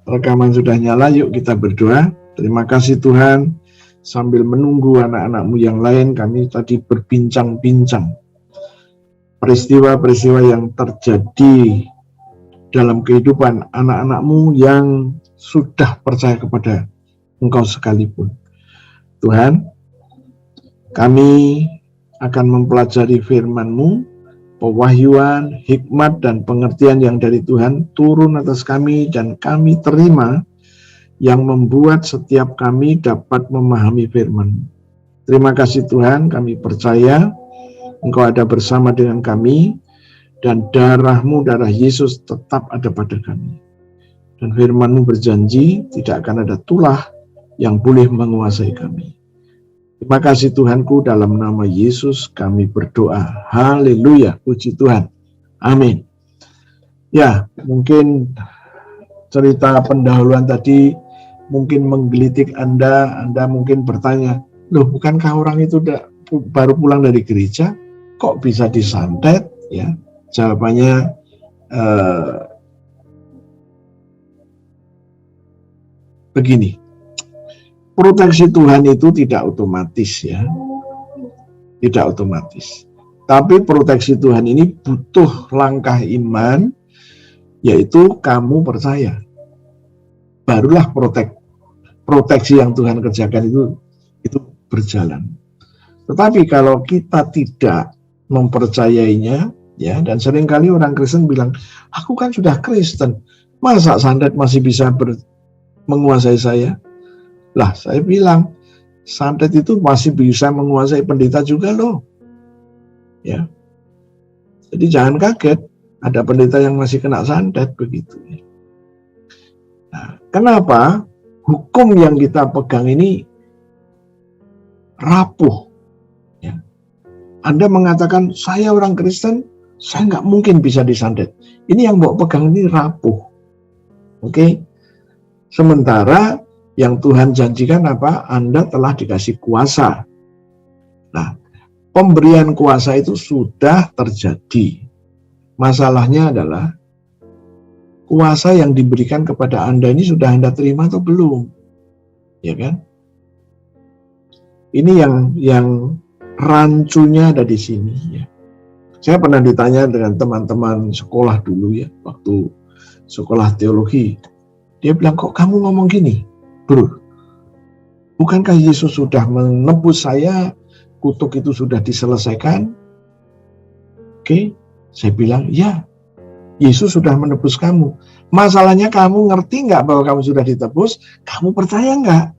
Rekaman sudah nyala, yuk kita berdoa. Terima kasih Tuhan, sambil menunggu anak-anak-Mu yang lain, kami tadi berbincang-bincang peristiwa-peristiwa yang terjadi dalam kehidupan anak-anak-Mu yang sudah percaya kepada Engkau sekalipun. Tuhan, kami akan mempelajari firman-Mu, pewahyuan, hikmat, dan pengertian yang dari Tuhan turun atas kami dan kami terima, yang membuat setiap kami dapat memahami firman. Terima kasih Tuhan, kami percaya Engkau ada bersama dengan kami, dan darah-Mu, darah Yesus tetap ada pada kami. Dan firman-Mu berjanji tidak akan ada tulah yang boleh menguasai kami. Terima kasih Tuhanku, dalam nama Yesus kami berdoa. Haleluya, puji Tuhan. Amin. Ya, mungkin cerita pendahuluan tadi mungkin menggelitik Anda mungkin bertanya, loh bukankah orang itu baru pulang dari gereja, kok bisa disantet? Ya, jawabannya begini. Proteksi Tuhan itu tidak otomatis ya. Tidak otomatis. Tapi proteksi Tuhan ini butuh langkah iman, yaitu kamu percaya. Barulah proteksi yang Tuhan kerjakan itu berjalan. Tetapi kalau kita tidak mempercayainya, ya, dan seringkali orang Kristen bilang, aku kan sudah Kristen, masa santet masih bisa menguasai saya? Lah, saya bilang, santet itu masih bisa menguasai pendeta juga loh. Ya. Jadi jangan kaget, ada pendeta yang masih kena santet begitu. Nah, kenapa hukum yang kita pegang ini rapuh? Ya. Anda mengatakan, saya orang Kristen, saya nggak mungkin bisa disantet. Ini yang bawa pegang ini rapuh. Oke? Sementara yang Tuhan janjikan apa? Anda telah dikasih kuasa. Nah, pemberian kuasa itu sudah terjadi. Masalahnya adalah kuasa yang diberikan kepada Anda ini sudah Anda terima atau belum? Ya kan? Ini yang rancunya ada di sini ya. Saya pernah ditanya dengan teman-teman sekolah dulu ya, waktu sekolah teologi. Dia bilang, kok kamu ngomong gini? Bro, bukankah Yesus sudah menebus saya, kutuk itu sudah diselesaikan? Oke, saya bilang, ya, Yesus sudah menebus kamu. Masalahnya kamu ngerti nggak bahwa kamu sudah ditebus? Kamu percaya nggak?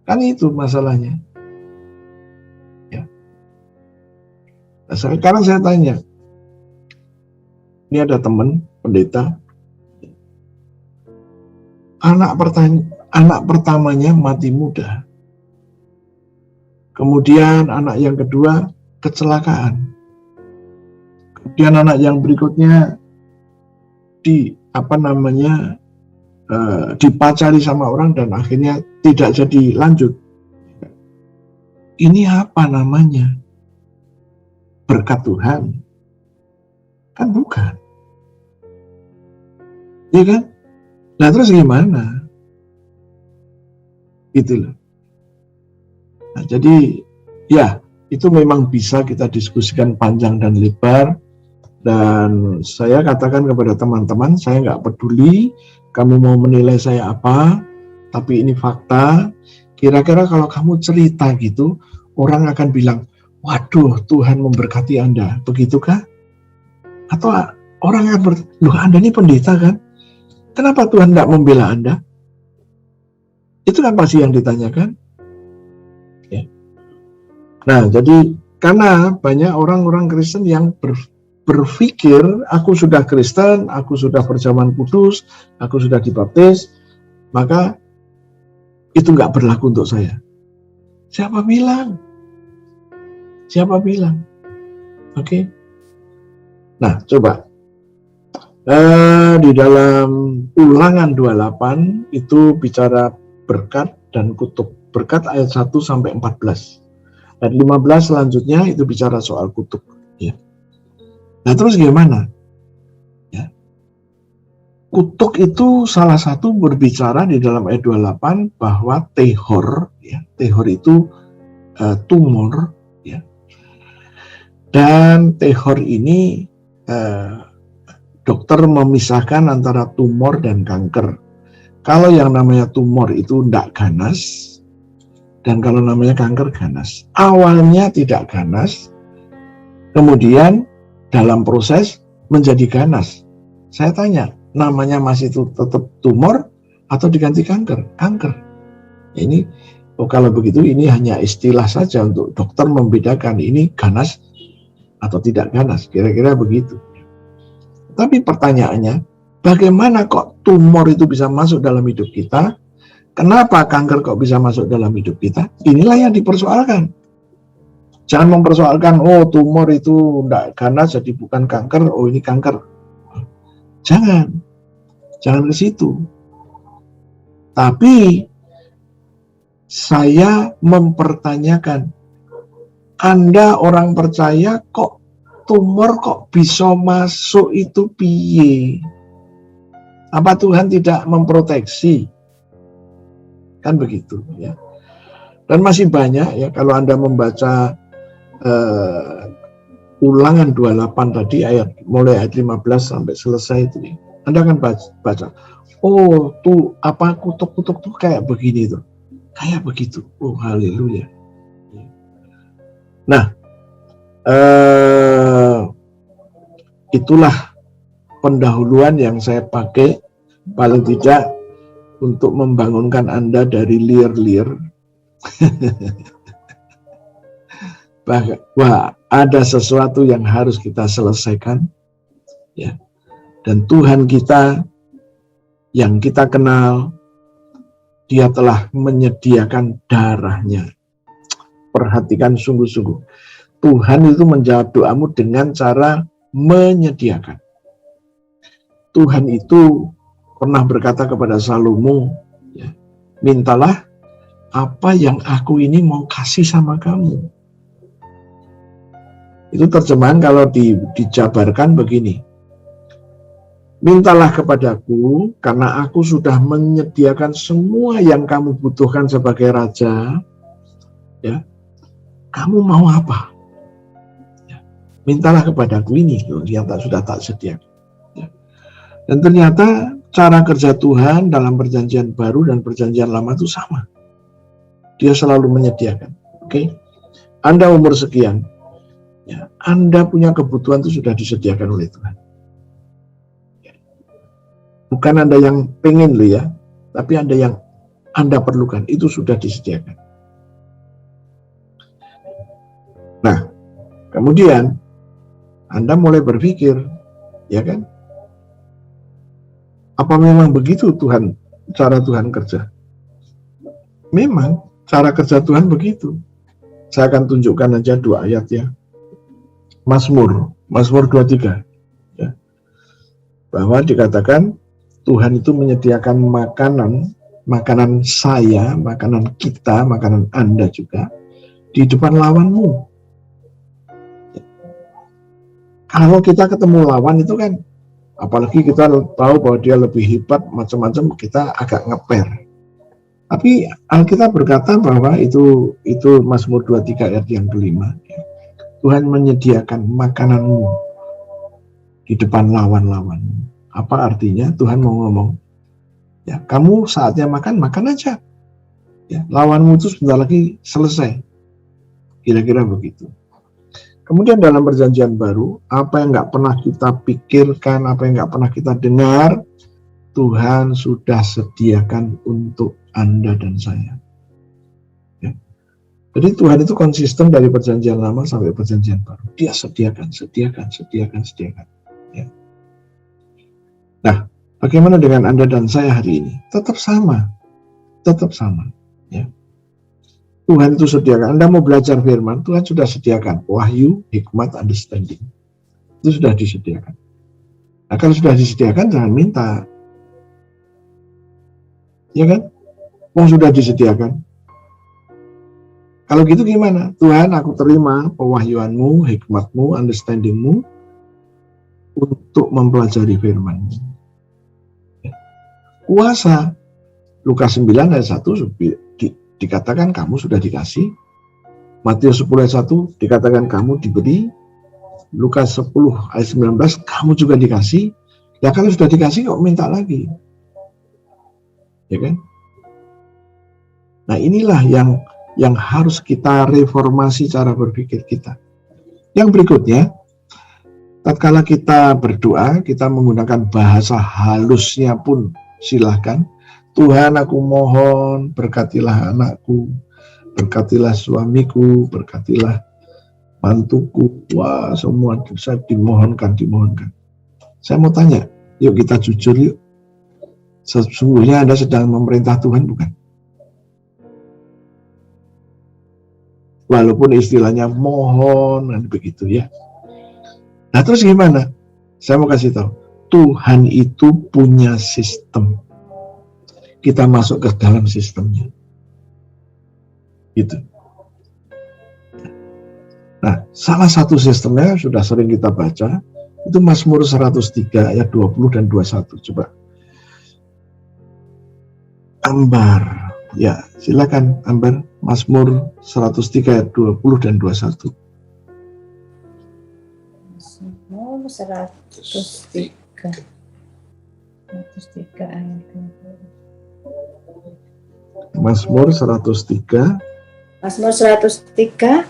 Kan itu masalahnya. Ya. Nah, sekarang saya tanya, ini ada teman pendeta, anak pertamanya mati muda. Kemudian anak yang kedua kecelakaan. Kemudian anak yang berikutnya dipacari sama orang dan akhirnya tidak jadi lanjut. Ini apa namanya? Berkat Tuhan? Kan bukan. Iya kan? Nah terus gimana? Itulah. Nah, jadi ya itu memang bisa kita diskusikan panjang dan lebar, dan saya katakan kepada teman-teman, saya nggak peduli kamu mau menilai saya apa, tapi ini fakta. Kira-kira kalau kamu cerita gitu, orang akan bilang, waduh Tuhan memberkati Anda, begitukah? Atau orang akan loh Anda ini pendeta kan? Kenapa Tuhan tidak membela Anda? Itu kan pasti yang ditanyakan. Ya. Nah, jadi karena banyak orang-orang Kristen yang berpikir, aku sudah Kristen, aku sudah perjamuan kudus, aku sudah dibaptis, maka itu nggak berlaku untuk saya. Siapa bilang? Siapa bilang? Oke. Nah, coba. Di dalam Ulangan 28 itu bicara berkat dan kutuk. Berkat ayat 1 sampai 14. Ayat 15 selanjutnya itu bicara soal kutuk. Ya. Nah terus gimana? Ya. Kutuk itu salah satu berbicara di dalam ayat 28 bahwa tehor, ya, tehor itu tumor, ya. Dan tehor ini dokter memisahkan antara tumor dan kanker. Kalau yang namanya tumor itu tidak ganas, dan kalau namanya kanker ganas. Awalnya tidak ganas, kemudian dalam proses menjadi ganas. Saya tanya, namanya masih tetap tumor atau diganti kanker? Kanker. Ini, kalau begitu ini hanya istilah saja untuk dokter membedakan ini ganas atau tidak ganas, kira-kira begitu. Tapi pertanyaannya, bagaimana kok tumor itu bisa masuk dalam hidup kita? Kenapa kanker kok bisa masuk dalam hidup kita? Inilah yang dipersoalkan. Jangan mempersoalkan, oh tumor itu tidak ganas jadi bukan kanker, oh ini kanker. Jangan ke situ. Tapi saya mempertanyakan, Anda orang percaya kok tumor kok bisa masuk itu piye? Apa Tuhan tidak memproteksi? Kan begitu, ya. Dan masih banyak, ya, kalau Anda membaca Ulangan 28 tadi mulai ayat 15 sampai selesai itu, Anda akan baca, oh tuh apa kutuk-kutuk tuh kayak begini tuh, kayak begitu. Oh haleluya. Nah, itulah pendahuluan yang saya pakai paling tidak untuk membangunkan Anda dari liar-liar bahwa ada sesuatu yang harus kita selesaikan, ya. Dan Tuhan kita yang kita kenal, Dia telah menyediakan darahnya. Perhatikan sungguh-sungguh, Tuhan itu menjawab doamu dengan cara menyediakan. Tuhan itu pernah berkata kepada Salomo, ya, mintalah apa yang aku ini mau kasih sama kamu. Itu terjemahan kalau dijabarkan begini, mintalah kepadaku karena aku sudah menyediakan semua yang kamu butuhkan sebagai raja, ya. Kamu mau apa? Ya. Mintalah kepadaku ini yang sudah tak sediakan. Ya. Dan ternyata cara kerja Tuhan dalam perjanjian baru dan perjanjian lama itu sama. Dia selalu menyediakan. Oke? Anda umur sekian, ya, Anda punya kebutuhan itu sudah disediakan oleh Tuhan. Bukan Anda yang pengen loh, ya, tapi Anda yang Anda perlukan itu sudah disediakan. Nah, kemudian Anda mulai berpikir, ya kan? Apa memang begitu cara Tuhan kerja? Memang cara kerja Tuhan begitu. Saya akan tunjukkan aja 2 ayat, ya. Mazmur 23, ya. Bahwa dikatakan Tuhan itu menyediakan makanan saya, makanan kita, makanan Anda juga di depan lawanmu. Kalau kita ketemu lawan itu kan, apalagi kita tahu bahwa dia lebih hebat, macam-macam, kita agak ngeper. Tapi Alkitab berkata bahwa itu Mazmur 23 ayat yang kelima. Tuhan menyediakan makananmu di depan lawan-lawanmu. Apa artinya? Tuhan mau ngomong, ya kamu saatnya makan aja. Ya, lawanmu itu sebentar lagi selesai. Kira-kira begitu. Kemudian dalam perjanjian baru, apa yang nggak pernah kita pikirkan, apa yang nggak pernah kita dengar, Tuhan sudah sediakan untuk Anda dan saya. Ya. Jadi Tuhan itu konsisten dari perjanjian lama sampai perjanjian baru. Dia sediakan. Ya. Nah, bagaimana dengan Anda dan saya hari ini? Tetap sama. Ya. Tuhan itu sediakan. Anda mau belajar firman, Tuhan sudah sediakan wahyu, hikmat, understanding. Itu sudah disediakan. Nah, kalau sudah disediakan, jangan minta. Ya kan? Mau sudah disediakan. Kalau gitu gimana? Tuhan, aku terima pewahyuanmu, hikmatmu, understandingmu untuk mempelajari firman-Mu. kuasa. Lukas 9 ayat 1 dikatakan kamu sudah dikasih. Matius 10 ayat 1 dikatakan kamu diberi. Lukas 10 ayat 19 kamu juga dikasih. Ya kalau sudah dikasih kok minta lagi. Ya kan? Nah inilah yang harus kita reformasi cara berpikir kita. Yang berikutnya, tatkala kita berdoa, kita menggunakan bahasa halusnya pun silahkan. Tuhan, aku mohon berkatilah anakku, berkatilah suamiku, berkatilah mantuku. Wah, semua saya dimohonkan. Saya mau tanya, yuk kita jujur yuk. Sesungguhnya Anda sedang memerintah Tuhan, bukan? Walaupun istilahnya mohon, dan begitu ya. Nah terus gimana? Saya mau kasih tahu, Tuhan itu punya sistem. Kita masuk ke dalam sistemnya. Gitu. Nah, salah satu sistemnya sudah sering kita baca, itu Mazmur 103 ayat 20 dan 21. Coba. Ambar. Ya, silakan Ambar. Mazmur 103 ayat 20 dan 21. Mazmur 103 ayat 20. Mazmur 103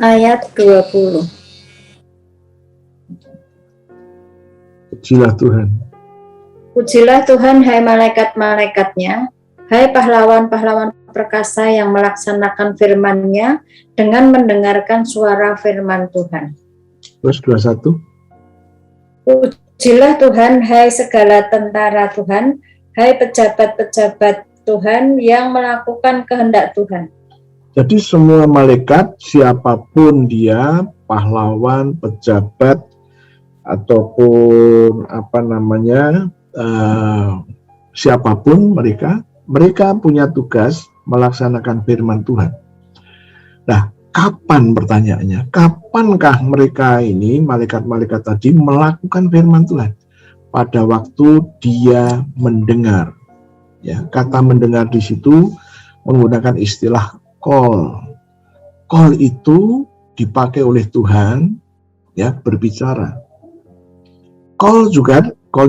ayat 20. Pujilah Tuhan. Pujilah Tuhan, hai malaikat-malaikatnya, hai pahlawan-pahlawan perkasa yang melaksanakan firman-Nya dengan mendengarkan suara firman Tuhan. Terus 21. Pujilah Tuhan, hai segala tentara Tuhan, hai pejabat-pejabat Tuhan yang melakukan kehendak Tuhan. Jadi semua malaikat, siapapun dia, pahlawan, pejabat, ataupun siapapun mereka punya tugas melaksanakan firman Tuhan. Nah, kapan pertanyaannya? Kapankah mereka ini, malaikat-malaikat tadi, melakukan firman Tuhan? Pada waktu dia mendengar. Ya, kata mendengar di situ menggunakan istilah call. Call itu dipakai oleh Tuhan, ya, berbicara. Call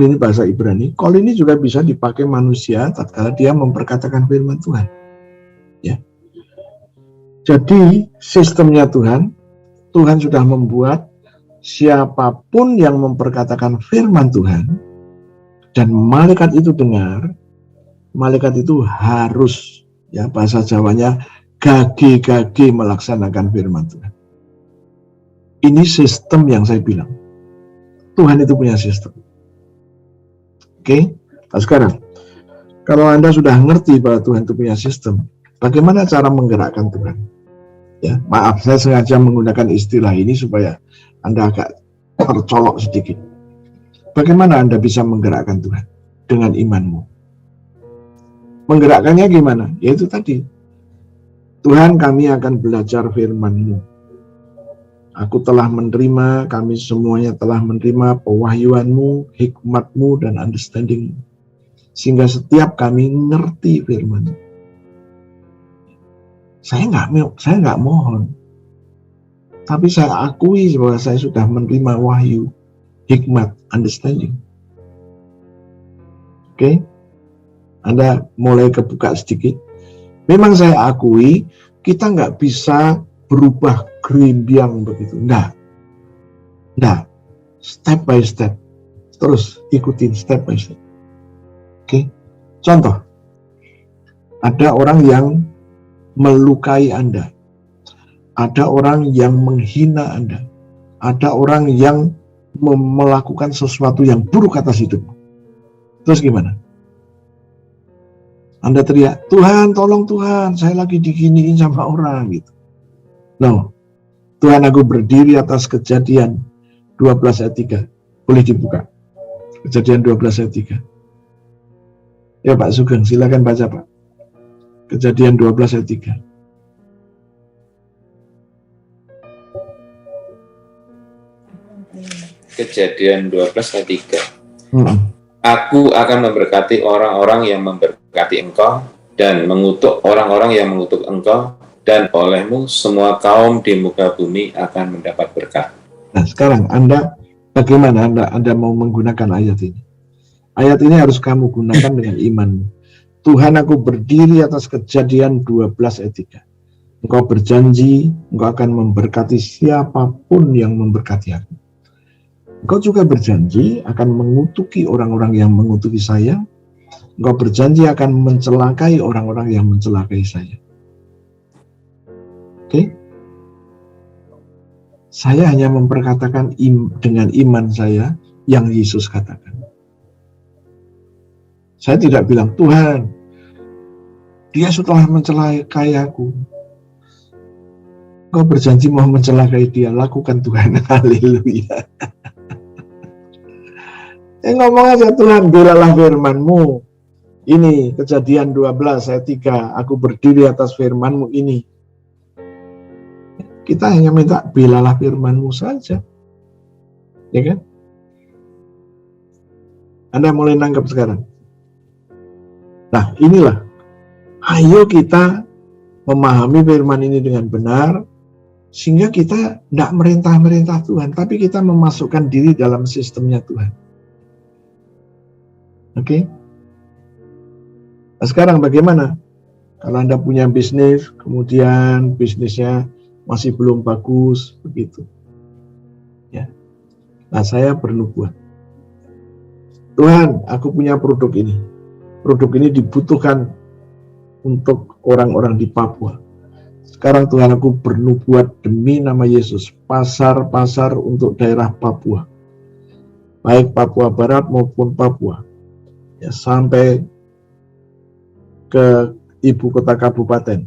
ini bahasa Ibrani. Call ini juga bisa dipakai manusia tatkala dia memperkatakan firman Tuhan. Ya. Jadi sistemnya Tuhan sudah membuat siapapun yang memperkatakan firman Tuhan dan malaikat itu dengar, malaikat itu harus, ya bahasa Jawanya, gage melaksanakan firman Tuhan. Ini sistem yang saya bilang. Tuhan itu punya sistem. Oke? Nah sekarang, kalau Anda sudah ngerti bahwa Tuhan itu punya sistem, bagaimana cara menggerakkan Tuhan? Ya, maaf, saya sengaja menggunakan istilah ini supaya Anda agak tercolok sedikit. Bagaimana Anda bisa menggerakkan Tuhan? Dengan imanmu. Menggerakkannya gimana? Yaitu tadi, Tuhan, kami akan belajar firman-Mu. Aku telah menerima, kami semuanya telah menerima pewahyuan-Mu, hikmat-Mu, dan understanding-Mu. Sehingga setiap kami ngerti firman-Mu. Saya nggak mohon. Tapi saya akui bahwa saya sudah menerima wahyu, hikmat, understanding. Oke? Anda mulai kebuka sedikit. Memang saya akui, kita nggak bisa berubah gerimbiang begitu. Enggak. Step by step. Terus ikutin step by step. Oke. Contoh. Ada orang yang melukai Anda. Ada orang yang menghina Anda. Ada orang yang melakukan sesuatu yang buruk atas hidupmu. Terus gimana? Anda teriak, Tuhan, tolong Tuhan, saya lagi diginiin sama orang gitu. No. Tuhan, aku berdiri atas Kejadian 12 ayat 3. Boleh dibuka. Kejadian 12 ayat 3. Ya Pak Sugeng, silakan baca Pak. Kejadian 12 ayat 3. Kejadian 12 ayat 3. Aku akan memberkati orang-orang yang memberkati engkau, dan mengutuk orang-orang yang mengutuk engkau, dan olehmu semua kaum di muka bumi akan mendapat berkat. Nah, sekarang bagaimana Anda mau menggunakan ayat ini? Ayat ini harus kamu gunakan dengan iman. Tuhan, aku berdiri atas Kejadian 12 ayat 3. Engkau berjanji, engkau akan memberkati siapapun yang memberkati aku. Engkau juga berjanji akan mengutuki orang-orang yang mengutuki saya. Engkau berjanji akan mencelakai orang-orang yang mencelakai saya. Oke? Saya hanya memperkatakan dengan iman saya yang Yesus katakan. Saya tidak bilang, Tuhan, dia sudah mencelakai aku. Engkau berjanji mau mencelakai dia, lakukan Tuhan. Haleluya. Ngomong aja, Tuhan, belalah firman-Mu. Ini Kejadian 12 ayat 3, aku berdiri atas firman-Mu ini. Kita hanya minta belalah firman-Mu saja. Ya kan? Anda mulai nangkep sekarang. Nah, inilah. Ayo kita memahami firman ini dengan benar, sehingga kita tidak merintah-merintah Tuhan, tapi kita memasukkan diri dalam sistemnya Tuhan. Oke? Nah, sekarang bagaimana? Kalau Anda punya bisnis, kemudian bisnisnya masih belum bagus, begitu. Ya. Nah, saya bernubuat. Tuhan, aku punya produk ini. Produk ini dibutuhkan untuk orang-orang di Papua. Sekarang Tuhan, aku bernubuat demi nama Yesus, pasar-pasar untuk daerah Papua, baik Papua Barat maupun Papua, ya, sampai ke ibu kota kabupaten,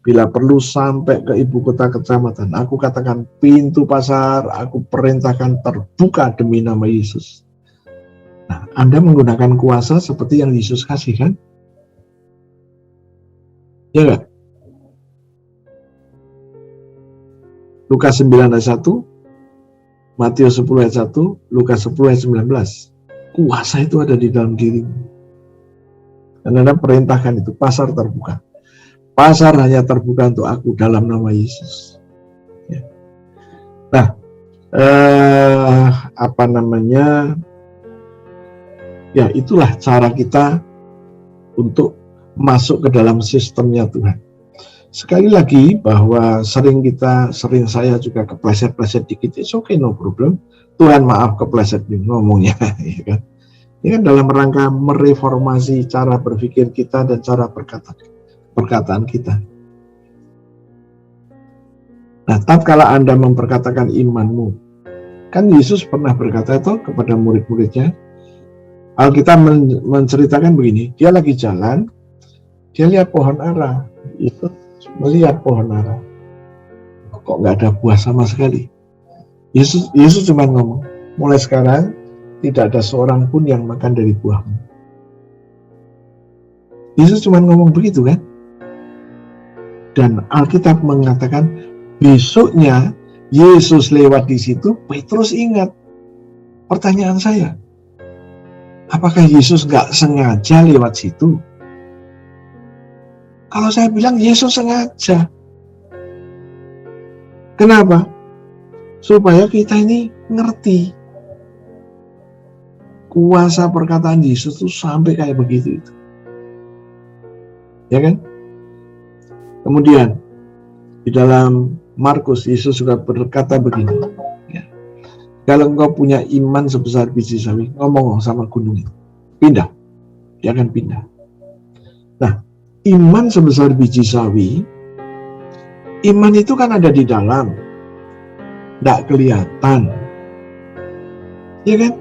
bila perlu sampai ke ibu kota kecamatan. Aku katakan pintu pasar, aku perintahkan terbuka demi nama Yesus. Nah, Anda menggunakan kuasa seperti yang Yesus kasih, kan? Ya enggak? Lukas 9 ayat 1, Matius 10 ayat 1, Lukas 10 ayat 19. Kuasa itu ada di dalam dirimu. Dan Anda perintahkan itu, pasar terbuka. Pasar hanya terbuka untuk aku dalam nama Yesus. Ya. Nah, ya itulah cara kita untuk masuk ke dalam sistemnya Tuhan. Sekali lagi bahwa sering saya juga kepleset-pleset dikit, it's okay, no problem. Tuhan maaf kepleset ngomongnya, ya kan? Ini kan dalam rangka mereformasi cara berpikir kita dan cara perkataan kita. Nah, tatkala Anda memperkatakan imanmu, kan Yesus pernah berkata itu kepada murid-muridnya. Alkitab menceritakan begini, dia lagi jalan, dia lihat pohon ara, Yesus melihat pohon ara, kok nggak ada buah sama sekali. Yesus cuma ngomong, mulai sekarang tidak ada seorang pun yang makan dari buahmu. Yesus cuma ngomong begitu, kan? Dan Alkitab mengatakan besoknya Yesus lewat di situ, Petrus ingat. Pertanyaan saya, apakah Yesus nggak sengaja lewat situ? Kalau saya bilang Yesus sengaja. Kenapa? Supaya kita ini ngerti kuasa perkataan Yesus itu sampai kayak begitu itu. Ya kan? Kemudian di dalam Markus, Yesus juga berkata begini, ya, kalau engkau punya iman sebesar biji sawi, ngomong sama gunung itu, pindah, dia akan pindah. Nah, iman sebesar biji sawi, iman itu kan ada di dalam, tidak kelihatan, ya kan?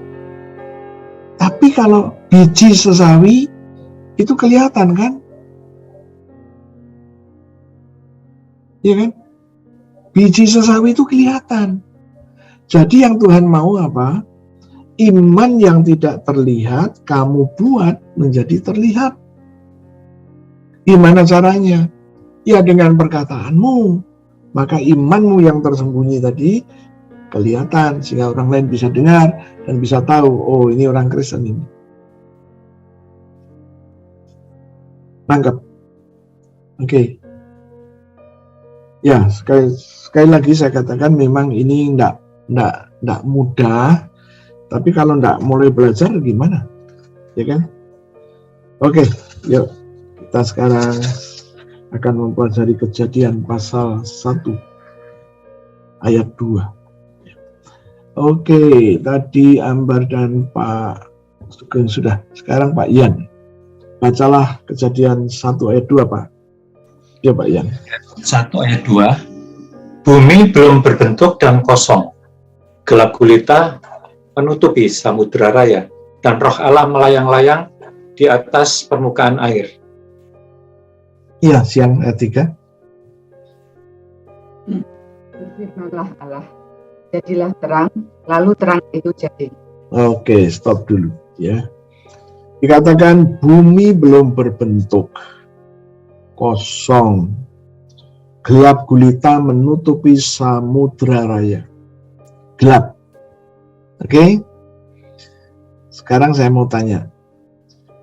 Tapi kalau biji sesawi itu kelihatan, kan? Ya kan? Biji sesawi itu kelihatan. Jadi yang Tuhan mau apa? Iman yang tidak terlihat kamu buat menjadi terlihat. Gimana caranya? Ya dengan perkataanmu. Maka imanmu yang tersembunyi tadi kelihatan, sehingga orang lain bisa dengar dan bisa tahu, oh ini orang Kristen ini. Nangkep. Oke. Ya, sekali lagi saya katakan memang ini enggak mudah, tapi kalau enggak mulai belajar gimana? Ya kan? Oke, yuk kita sekarang akan mempelajari Kejadian pasal 1 ayat 2. Oke, tadi Ambar dan Pak Sugeng sudah. Sekarang Pak Ian. Bacalah Kejadian 1 ayat 2, Pak. Ya, Pak Ian. 1 ayat 2. Bumi belum berbentuk dan kosong. Gelap gulita menutupi samudera raya, dan roh Allah melayang-layang di atas permukaan air. Iya, siang ayat 3. Berfirmanlah Allah, jadilah terang, lalu terang itu jadi. Oke, stop dulu ya. Dikatakan bumi belum berbentuk, kosong, gelap gulita menutupi samudra raya. Gelap. Oke? Sekarang saya mau tanya.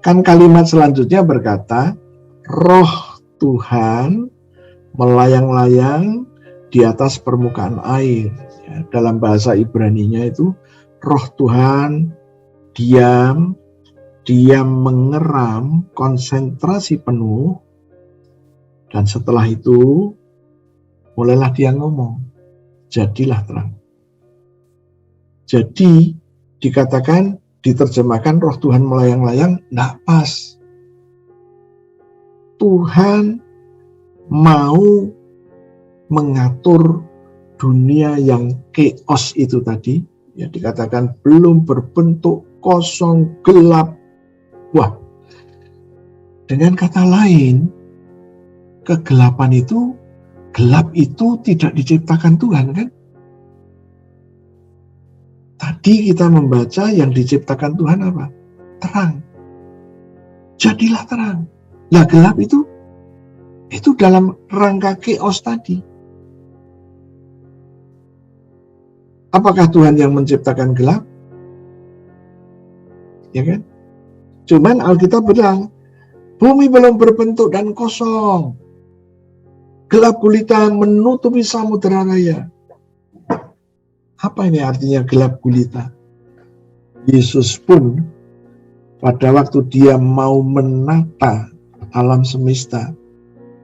Kan kalimat selanjutnya berkata, roh Tuhan melayang-layang di atas permukaan air. Ya, dalam bahasa Ibrani-nya itu, roh Tuhan diam mengeram, konsentrasi penuh, dan setelah itu mulailah dia ngomong, jadilah terang. Jadi dikatakan, diterjemahkan roh Tuhan melayang-layang, enggak pas. Tuhan mau mengatur dunia yang chaos itu tadi, ya dikatakan belum berbentuk, kosong, gelap. Wah, dengan kata lain, kegelapan itu, gelap itu tidak diciptakan Tuhan, kan? Tadi kita membaca yang diciptakan Tuhan apa? Terang. Jadilah terang. Lah gelap itu dalam rangka chaos tadi. Apakah Tuhan yang menciptakan gelap? Ya kan? Cuman Alkitab bilang, bumi belum berbentuk dan kosong. Gelap gulita menutupi samudera raya. Apa ini artinya gelap gulita? Yesus pun pada waktu dia mau menata alam semesta,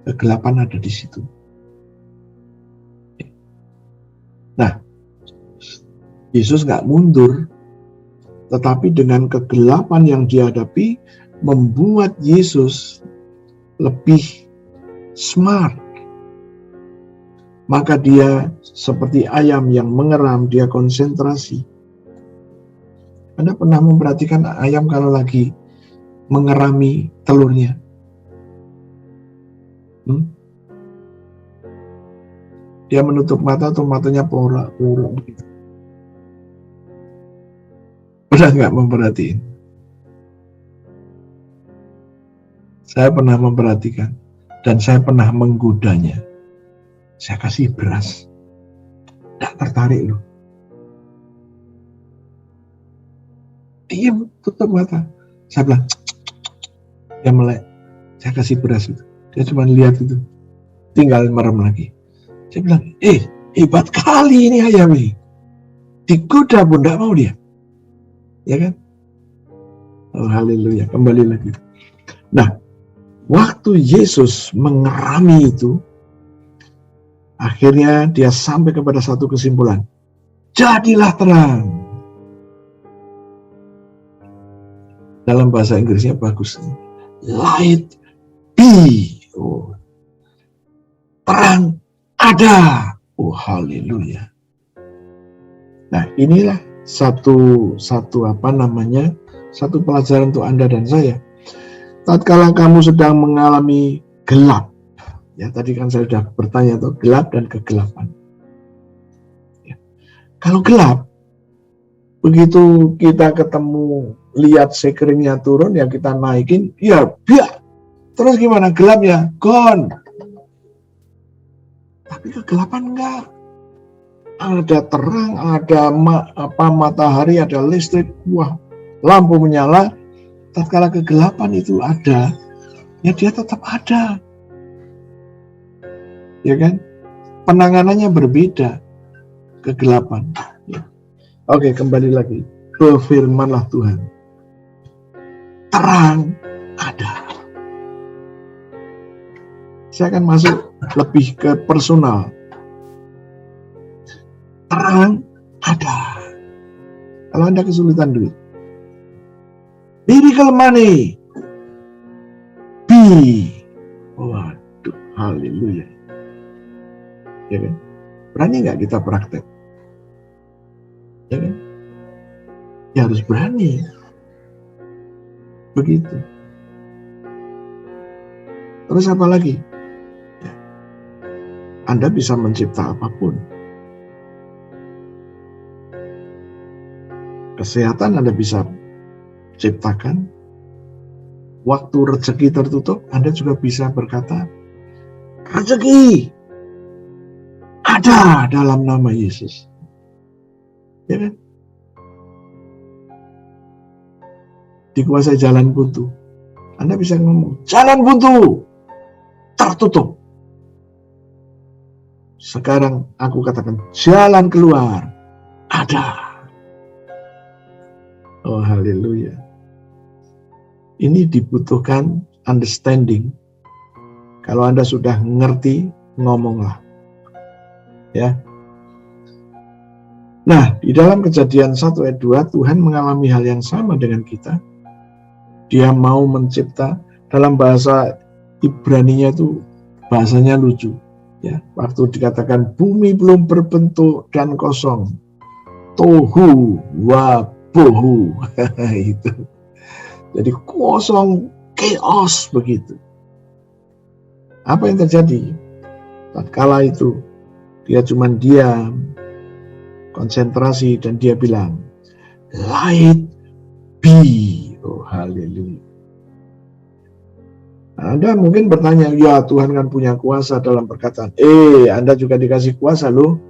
kegelapan ada di situ. Nah, Yesus nggak mundur, tetapi dengan kegelapan yang dihadapi membuat Yesus lebih smart. Maka dia seperti ayam yang mengeram, dia konsentrasi. Anda pernah memperhatikan ayam kalau lagi mengerami telurnya? Dia menutup mata atau matanya porak begitu. Pernah nggak memperhatiin? Saya pernah memperhatikan dan saya pernah menggodanya. Saya kasih beras, nggak tertarik loh. Diam, tutup mata. Saya bilang, dia melek. Saya kasih beras itu. Dia cuma lihat itu, tinggal merem lagi. Saya bilang, hebat kali ini ayam ini. Digoda pun nggak mau dia. Ya kan? Oh, haleluya, kembali lagi. Nah, waktu Yesus mengerami itu, akhirnya dia sampai kepada satu kesimpulan. Jadilah terang. Dalam bahasa Inggrisnya bagus. Light be. Oh. Terang ada. Oh, haleluya. Nah, inilah satu pelajaran untuk Anda dan saya. Tatkala kamu sedang mengalami gelap, ya tadi kan saya sudah bertanya tuh, gelap dan kegelapan. Ya. Kalau gelap, begitu kita ketemu, lihat sekeringnya turun, ya kita naikin, ya biar. Terus gimana? Gelapnya gone. Tapi kegelapan enggak. Ada terang, ada matahari, ada listrik, wah, lampu menyala. Tatkala kegelapan itu ada, ya dia tetap ada. Ya kan? Penanganannya berbeda, kegelapan. Ya. Oke, kembali lagi. Berfirmanlah Tuhan. Terang ada. Saya akan masuk lebih ke personal. Terang ada. Kalau Anda kesulitan duit, miracle money, waduh, haleluya. Ya kan? Berani nggak kita praktek? Ya kan? Ya harus berani. Begitu. Terus apa lagi? Ya. Anda bisa mencipta apapun. Kesehatan Anda bisa ciptakan. Waktu rezeki tertutup, Anda juga bisa berkata, rezeki ada dalam nama Yesus. Ya kan? Dikuasai jalan buntu. Anda bisa ngomong, jalan buntu tertutup. Sekarang aku katakan, jalan keluar ada. Oh, haleluya. Ini dibutuhkan understanding. Kalau Anda sudah ngerti, ngomonglah. Ya. Nah, di dalam Kejadian 1 ayat 2, Tuhan mengalami hal yang sama dengan kita. Dia mau mencipta, dalam bahasa Ibrani-nya itu bahasanya lucu. Ya, waktu dikatakan bumi belum berbentuk dan kosong. Tohu wa bohu. Itu. Jadi kosong, chaos begitu. Apa yang terjadi? Tatkala itu dia cuma diam, konsentrasi, dan dia bilang, light be. Oh, haleluya. Anda mungkin bertanya, ya Tuhan kan punya kuasa dalam perkataan. Anda juga dikasih kuasa loh.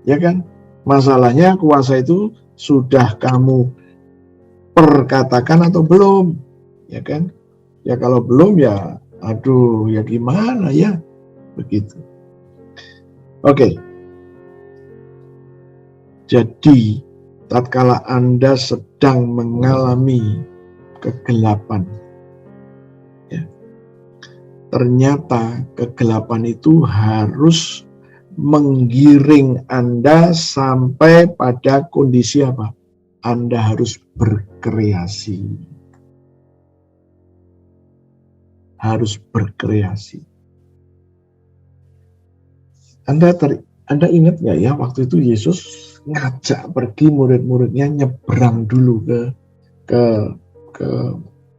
Ya kan? Masalahnya kuasa itu sudah kamu perkatakan atau belum? Ya kan? Ya kalau belum ya, aduh, ya gimana ya? Begitu. Oke. Jadi, tatkala Anda sedang mengalami kegelapan, ya, ternyata kegelapan itu harus menggiring Anda sampai pada kondisi apa? Anda harus berkreasi. Harus berkreasi. Anda ingat nggak ya, waktu itu Yesus ngajak pergi murid-muridnya nyebrang dulu ke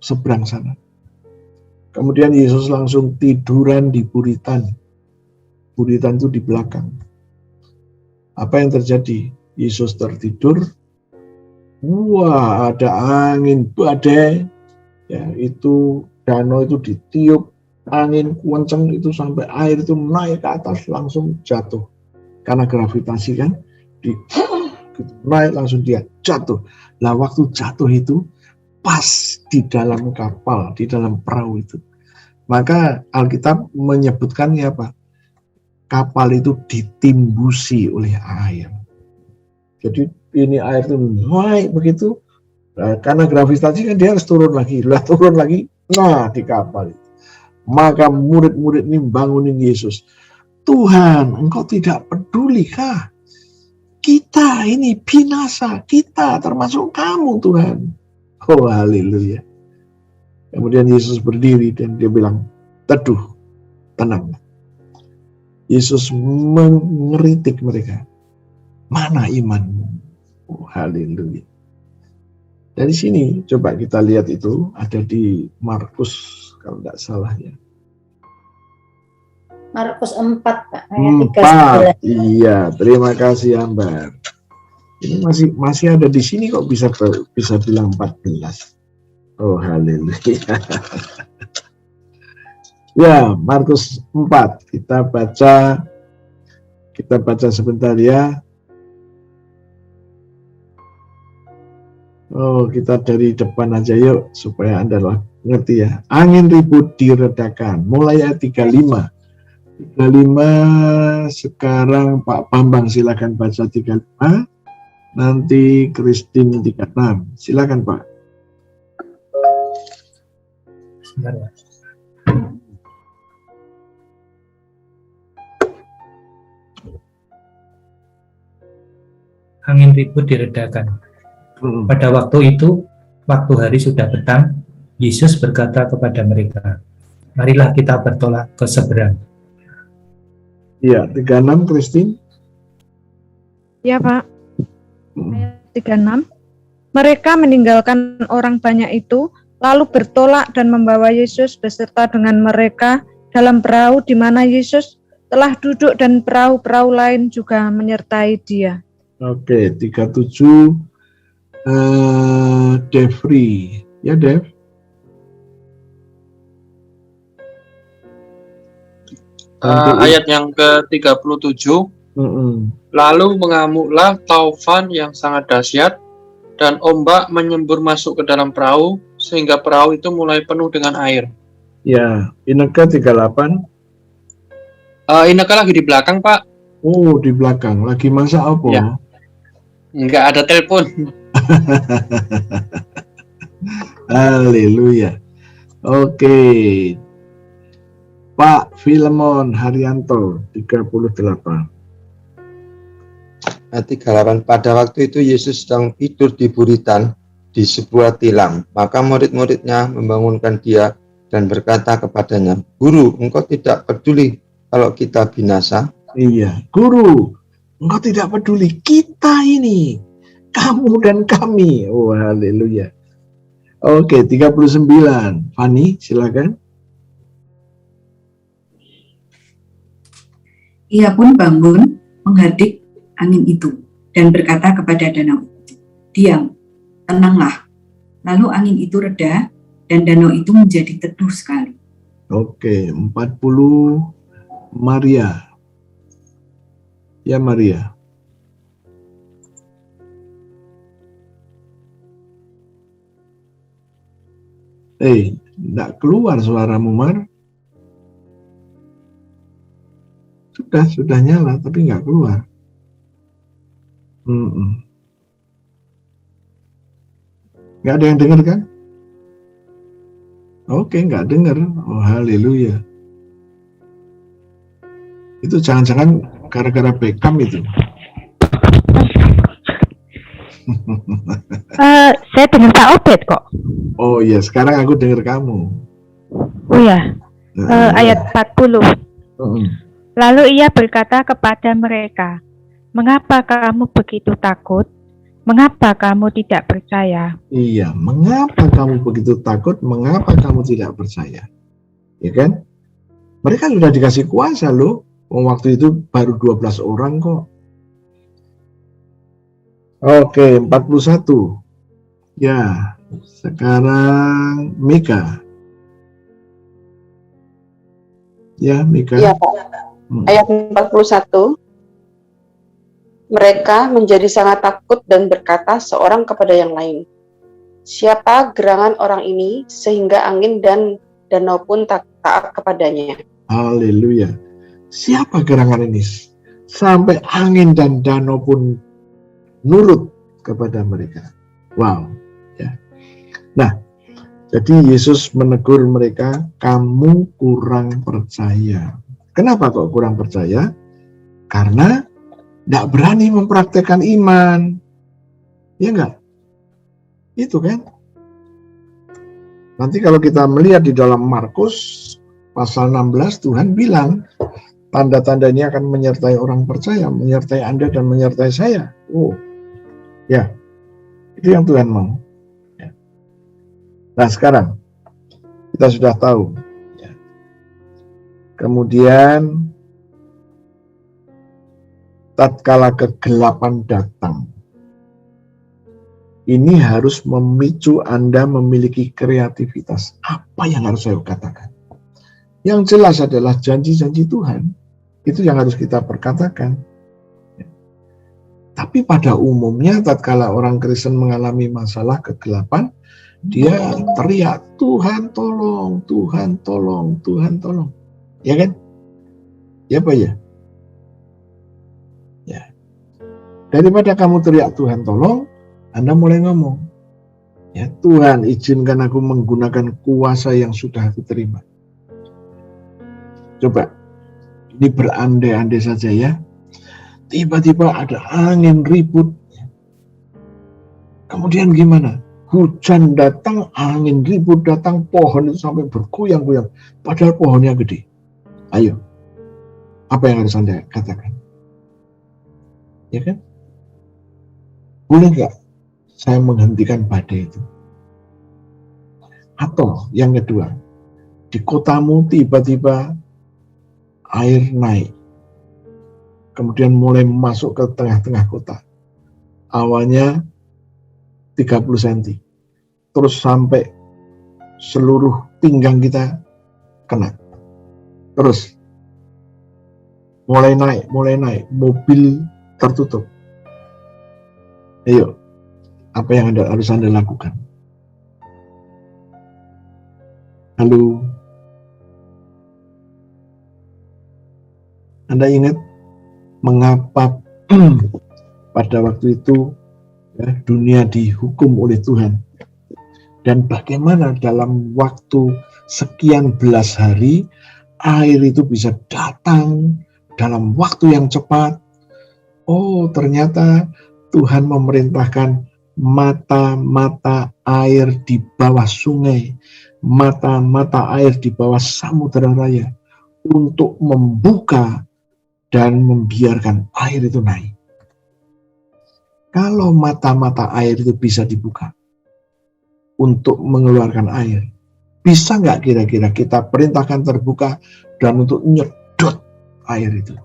seberang sana. Kemudian Yesus langsung tiduran di buritan. Buritan itu di belakang. Apa yang terjadi? Yesus tertidur. Wah, ada angin badai. Ya, itu danau itu ditiup angin kencang itu sampai air itu naik ke atas, langsung jatuh. Karena gravitasi kan, naik langsung dia jatuh. Nah, waktu jatuh itu pas di dalam kapal, di dalam perahu itu. Maka Alkitab menyebutkannya apa? Kapal itu ditimbusi oleh air. Jadi ini air itu naik begitu. Nah, karena gravitasi kan dia harus turun lagi. Turun lagi, nah di kapal itu. Maka murid-murid ini bangunin Yesus. Tuhan, engkau tidak pedulikah? Kita ini binasa, kita termasuk kamu Tuhan. Oh, haleluya. Kemudian Yesus berdiri dan dia bilang, teduh, tenang. Yesus mengeritik mereka. Mana imanmu? Oh, haleluya. Dari sini coba kita lihat, itu ada di Markus kalau tidak salah ya. Markus 4 Pak, ayat 4. Iya, terima kasih Ambar. Ini masih ada di sini kok bisa bilang 14. Oh, haleluya. Ya, Markus 4. Kita baca sebentar ya. Oh, kita dari depan aja yuk, supaya Anda ngerti ya. Angin ribut diredakan. Mulai ayat 35. 35 sekarang Pak Bambang silakan baca 35. Nanti Christine 36. Silakan Pak. Sebentar, Pak. Angin ribut diredakan. Pada waktu itu, waktu hari sudah petang, Yesus berkata kepada mereka, marilah kita bertolak ke seberang. Iya, 36 Christine. Ya Pak, ayat 36. Mereka meninggalkan orang banyak itu, lalu bertolak dan membawa Yesus beserta dengan mereka dalam perahu di mana Yesus telah duduk dan perahu-perahu lain juga menyertai dia. Oke, 37 Devri. Ya, Dev. Ayat yang ke-37, lalu mengamuklah taufan yang sangat dahsyat, dan ombak menyembur masuk ke dalam perahu, sehingga perahu itu mulai penuh dengan air. Ya, Ineke 38. Ineke lagi di belakang, Pak. Oh, di belakang. Lagi masak apa? Ya. Nggak ada telepon. Haleluya. Oke. Pak Filemon Haryanto 38. Ayat 38. Pada waktu itu Yesus sedang tidur di buritan di sebuah tilam. Maka murid-muridnya membangunkan dia dan berkata kepadanya, Guru, engkau tidak peduli kalau kita binasa? Iya, Guru, engkau tidak peduli kita ini, kamu dan kami. Oh, haleluya. Oke, 39. Fani, silakan. Ia pun bangun menghadik angin itu dan berkata kepada danau itu, diam, tenanglah. Lalu angin itu reda dan danau itu menjadi teduh sekali. Oke, 40 Maria. Ya, Maria. Enggak keluar suaramu, Mar. Sudah nyala, tapi nggak keluar. Nggak ada yang dengar kan? Oke, nggak dengar. Oh, haleluya. Itu jangan-jangan gara-gara Beckham itu. Saya dengar Pak Obed kok. Oh iya, sekarang aku dengar kamu. Oh ya, ayat 40. Lalu ia berkata kepada mereka, mengapa kamu begitu takut? Mengapa kamu tidak percaya? Iya, mengapa kamu begitu takut? Mengapa kamu tidak percaya? Ya kan? Mereka sudah dikasih kuasa loh. Waktu itu baru 12 orang kok. Oke, 41. Ya, sekarang Mika. Ya, Mika. Iya, Pak. Ayat 41. Mereka menjadi sangat takut dan berkata seorang kepada yang lain, siapa gerangan orang ini sehingga angin dan danau pun taat kepadanya? Haleluya. Siapa gerangan ini? Sampai angin dan danau pun nurut kepada mereka. Wow. Ya. Nah, jadi Yesus menegur mereka, kamu kurang percaya. Kenapa kok kurang percaya? Karena tidak berani mempraktekkan iman. Ya enggak? Itu kan? Nanti kalau kita melihat di dalam Markus pasal 16, Tuhan bilang, tanda-tanda ini akan menyertai orang percaya, menyertai Anda dan menyertai saya. Oh, ya, itu yang Tuhan mau. Ya. Nah sekarang, kita sudah tahu. Ya. Kemudian, tatkala kegelapan datang, ini harus memicu Anda memiliki kreativitas. Apa yang harus saya katakan? Yang jelas adalah janji-janji Tuhan. Itu yang harus kita perkatakan. Tapi pada umumnya tatkala orang Kristen mengalami masalah kegelapan, dia teriak, Tuhan tolong, Tuhan tolong, Tuhan tolong. Ya kan? Ya Pak ya? Ya. Daripada kamu teriak Tuhan tolong, Anda mulai ngomong, ya Tuhan izinkan aku menggunakan kuasa yang sudah aku terima. Coba, ini berandai-andai saja ya. Tiba-tiba ada angin ribut. Kemudian gimana? Hujan datang, angin ribut datang, pohon itu sampai bergoyang-goyang. Padahal pohonnya gede. Ayo, apa yang harus Anda katakan? Ya kan? Boleh nggak saya menghentikan badai itu? Atau yang kedua, di kotamu tiba-tiba air naik. Kemudian mulai masuk ke tengah-tengah kota. Awalnya 30 cm. Terus sampai seluruh pinggang kita kena. Terus mulai naik, mobil tertutup. Ayo, apa yang harus Anda lakukan? Halo, Anda ingat mengapa pada waktu itu ya, dunia dihukum oleh Tuhan, dan bagaimana dalam waktu sekian belas hari air itu bisa datang dalam waktu yang cepat. Oh, ternyata Tuhan memerintahkan mata-mata air di bawah sungai, mata-mata air di bawah samudera raya untuk membuka dan membiarkan air itu naik. Kalau mata-mata air itu bisa dibuka untuk mengeluarkan air, bisa nggak kira-kira kita perintahkan terbuka dan untuk nyedot air itu?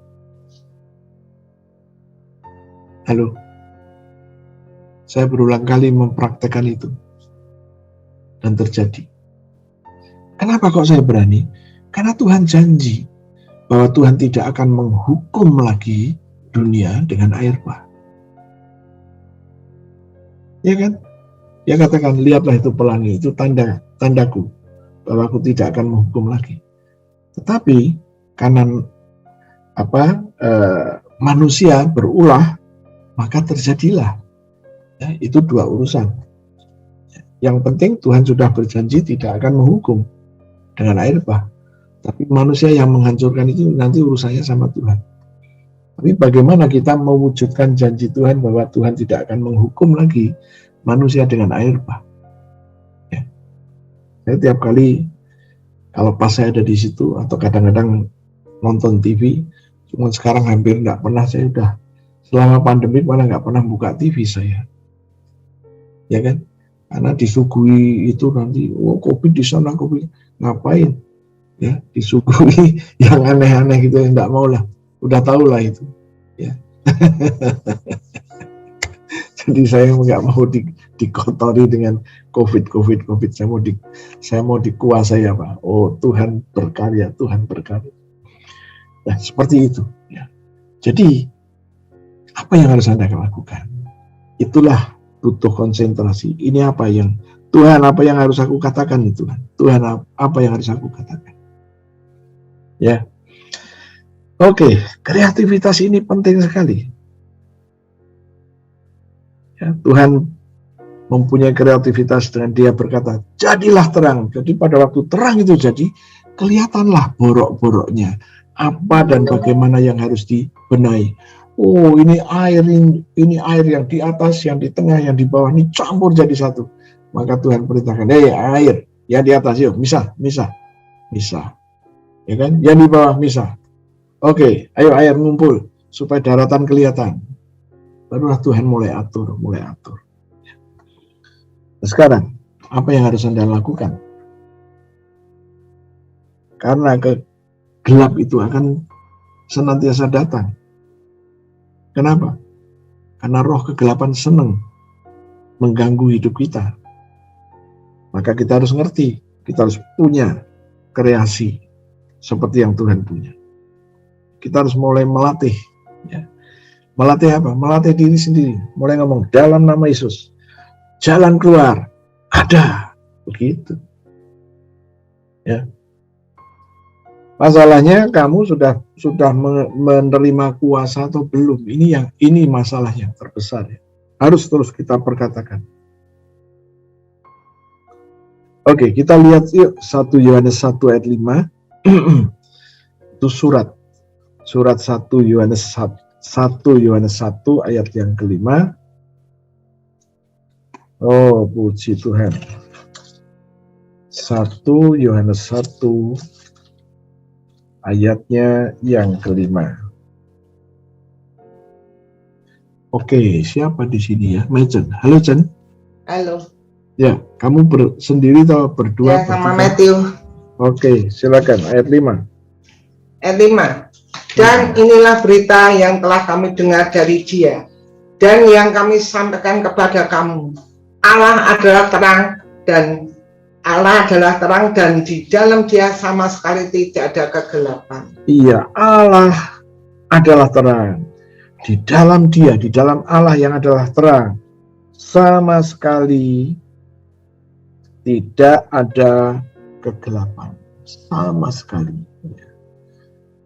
Halo, saya berulang kali mempraktekkan itu dan terjadi. Kenapa kok saya berani? Karena Tuhan janji bahwa Tuhan tidak akan menghukum lagi dunia dengan air bah. Ya kan? Ya katakan, lihatlah itu pelangi, itu tandaku bahwa aku tidak akan menghukum lagi. Tetapi karena manusia berulah, maka terjadilah. Ya, itu dua urusan. Yang penting Tuhan sudah berjanji tidak akan menghukum dengan air bah. Tapi manusia yang menghancurkan itu nanti urusannya sama Tuhan. Tapi bagaimana kita mewujudkan janji Tuhan bahwa Tuhan tidak akan menghukum lagi manusia dengan air bah? Ya. Saya tiap kali kalau pas saya ada di situ atau kadang-kadang nonton TV, cuma sekarang hampir nggak pernah, saya udah selama pandemi malah nggak pernah buka TV saya. Ya kan? Karena disuguhi itu nanti, COVID di sana, COVID ngapain? Ya, disuguhi yang aneh-aneh gitu, yang nggak mau lah, udah tahu lah itu, ya. Jadi saya nggak mau dikotori dengan COVID. Saya mau dikuasai apa? Oh, Tuhan berkarya, Tuhan berkarya. Nah, seperti itu. Ya. Jadi apa yang harus Anda lakukan? Itulah butuh konsentrasi. Ini apa yang Tuhan, apa yang harus aku katakan itu kan? Tuhan, apa yang harus aku katakan? Ya, oke, kreativitas ini penting sekali. Ya, Tuhan mempunyai kreativitas dengan Dia berkata, jadilah terang. Jadi pada waktu terang itu jadi, kelihatanlah borok-boroknya, apa dan bagaimana yang harus dibenahi. Oh, ini air yang di atas, yang di tengah, yang di bawah ini campur jadi satu. Maka Tuhan perintahkan, air yang di atas, yuk, misah. Ya kan? Yang di bawah misah. Oke, ayo air ngumpul supaya daratan kelihatan. Barulah Tuhan mulai atur. Nah, sekarang apa yang harus Anda lakukan? Karena gelap itu akan senantiasa datang. Kenapa? Karena roh kegelapan senang mengganggu hidup kita. Maka kita harus ngerti, kita harus punya kreasi seperti yang Tuhan punya. Kita harus mulai melatih, ya. Melatih apa? Melatih diri sendiri. Mulai ngomong dalam nama Yesus. Jalan keluar ada. Begitu. Ya. Masalahnya kamu sudah menerima kuasa atau belum? Ini masalahnya terbesar ya. Harus terus kita perkatakan. Oke, kita lihat yuk 1 Yohanes 1 ayat 5. Itu surat 1 Yohanes 1 ayat yang kelima. Oh, puji Tuhan. 1 Yohanes 1 ayatnya yang kelima. Oke, siapa di sini ya? Mejen. Halo, Jen. Halo. Ya, kamu sendiri atau berdua? Ya, sama Matthew. Oke, silakan. Ayat 5. Ayat 5. Dan inilah berita yang telah kami dengar dari Dia, dan yang kami sampaikan kepada kamu. Allah adalah terang, dan di dalam Dia sama sekali tidak ada kegelapan. Iya, Allah adalah terang. Di dalam Dia, di dalam Allah yang adalah terang, sama sekali tidak ada kegelapan. Sama sekali.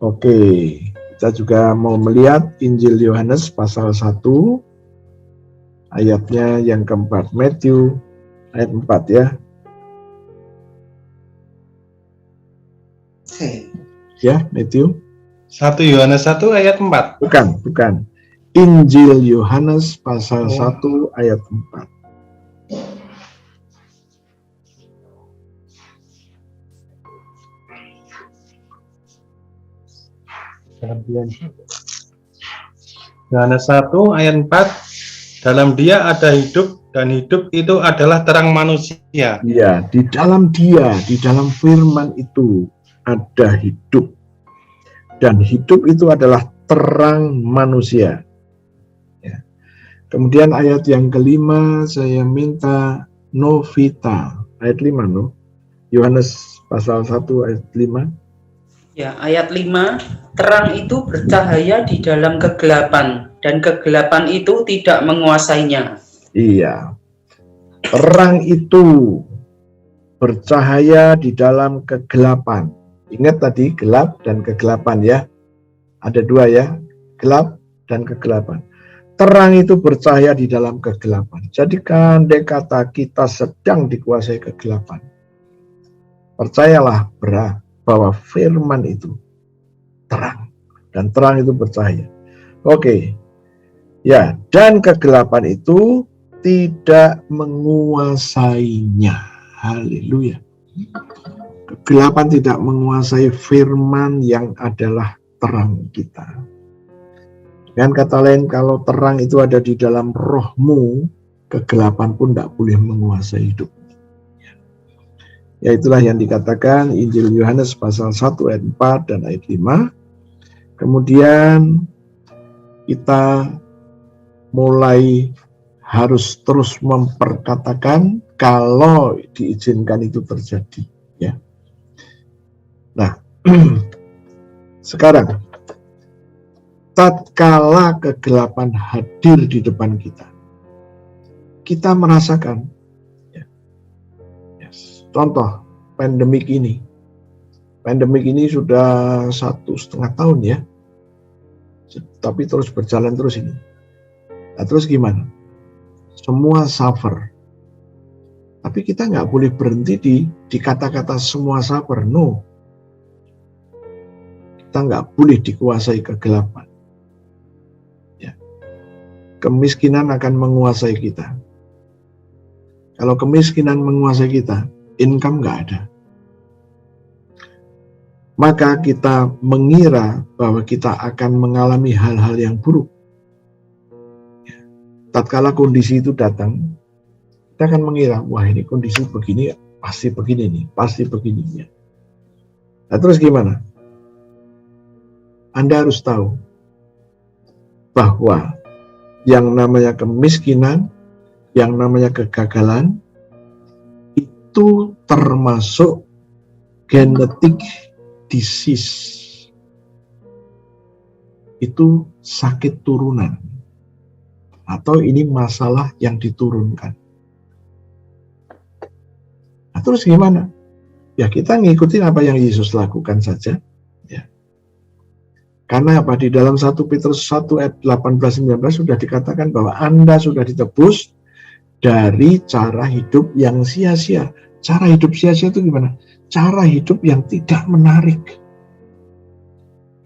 Oke, kita juga mau melihat Injil Yohanes pasal 1 ayatnya yang keempat. Matthew ayat 4 ya. Ya, Matthew 1 Yohanes 1 ayat 4. Bukan. Injil Yohanes pasal 1 ayat 4. Yohanes 1 ayat 4. Dalam Dia ada hidup, dan hidup itu adalah terang manusia. Iya, di dalam Dia, di dalam firman itu ada hidup. Dan hidup itu adalah terang manusia. Ya. Kemudian ayat yang kelima saya minta Novita. Ayat 5 no. Yohanes pasal 1 ayat 5. Ya, ayat 5, terang itu bercahaya di dalam kegelapan, dan kegelapan itu tidak menguasainya. Iya, terang itu bercahaya di dalam kegelapan. Ingat tadi gelap dan kegelapan ya. Ada dua ya, gelap dan kegelapan. Terang itu bercahaya di dalam kegelapan. Jadi andai kata kita sedang dikuasai kegelapan, percayalah bahwa firman itu terang, dan terang itu bercahaya. Oke, ya, dan kegelapan itu tidak menguasainya. Haleluya. Kegelapan tidak menguasai firman yang adalah terang kita. Dengan kata lain, kalau terang itu ada di dalam rohmu, kegelapan pun tidak boleh menguasai hidup. Ya, itulah yang dikatakan Injil Yohanes pasal 1 ayat 4 dan ayat 5. Kemudian kita mulai harus terus memperkatakan kalau diizinkan itu terjadi. Ya. Nah, sekarang tatkala kegelapan hadir di depan kita, kita merasakan. Contoh, pandemik ini sudah 1,5 tahun ya, tapi terus berjalan terus ini. Nah, terus gimana? Semua suffer, tapi kita nggak boleh berhenti di kata-kata semua suffer. No, kita nggak boleh dikuasai kegelapan. Ya. Kemiskinan akan menguasai kita. Kalau kemiskinan menguasai kita, income nggak ada. Maka kita mengira bahwa kita akan mengalami hal-hal yang buruk. Tatkala kondisi itu datang, kita akan mengira, wah ini kondisi begini, pasti begini nih, pasti begini. Ya. Nah, terus gimana? Anda harus tahu bahwa yang namanya kemiskinan, yang namanya kegagalan, itu termasuk genetic disease. itu sakit turunan. Atau ini masalah yang diturunkan. Nah, terus gimana? Ya kita ngikutin apa yang Yesus lakukan saja. Ya. Karena apa? Di dalam 1 Petrus 1 ayat 18-19 sudah dikatakan bahwa Anda sudah ditebus dari cara hidup yang sia-sia. Cara hidup sia-sia itu gimana? Cara hidup yang tidak menarik.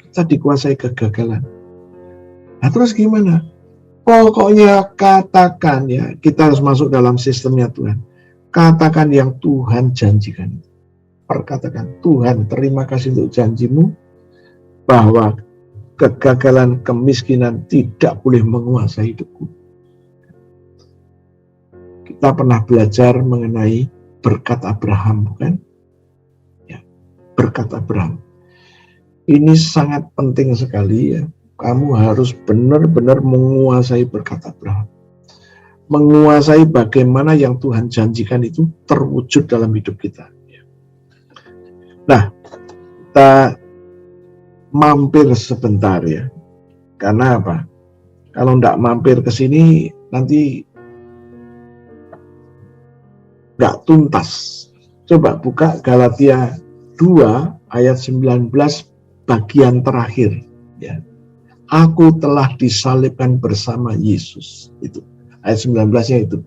Kita dikuasai kegagalan. Nah terus gimana? Pokoknya katakan ya, kita harus masuk dalam sistemnya Tuhan. Katakan yang Tuhan janjikan. Perkatakan, Tuhan terima kasih untuk janjimu bahwa kegagalan, kemiskinan tidak boleh menguasai hidupku. Kita pernah belajar mengenai berkat Abraham, bukan? Ya, berkat Abraham. Ini sangat penting sekali ya. Kamu harus benar-benar menguasai berkat Abraham. Menguasai bagaimana yang Tuhan janjikan itu terwujud dalam hidup kita. Nah, kita mampir sebentar ya. Karena apa? Kalau enggak mampir ke sini nanti enggak tuntas. Coba buka Galatia 2 ayat 19 bagian terakhir ya. Aku telah disalibkan bersama Yesus. Itu ayat 19-nya itu.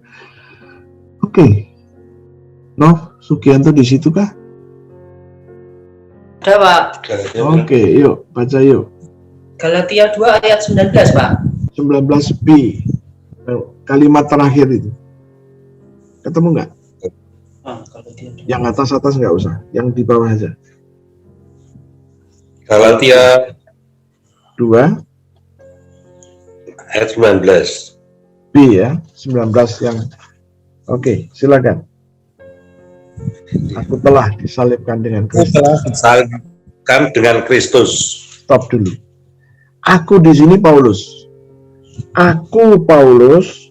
Oke. Noh, Sugianto di situ kah? Ada, Pak. Oke, yuk baca yuk. Galatia 2 ayat 19, Pak. 19b. Kalimat terakhir itu. Ketemu nggak? Yang atas-atas nggak usah, yang di bawah aja. Galatia 2 ayat 19. B ya, 19 yang. Oke, silakan. Aku telah disalibkan dengan Kristus. Aku telah disalibkan dengan Kristus. Stop dulu. Aku di sini Paulus. Aku Paulus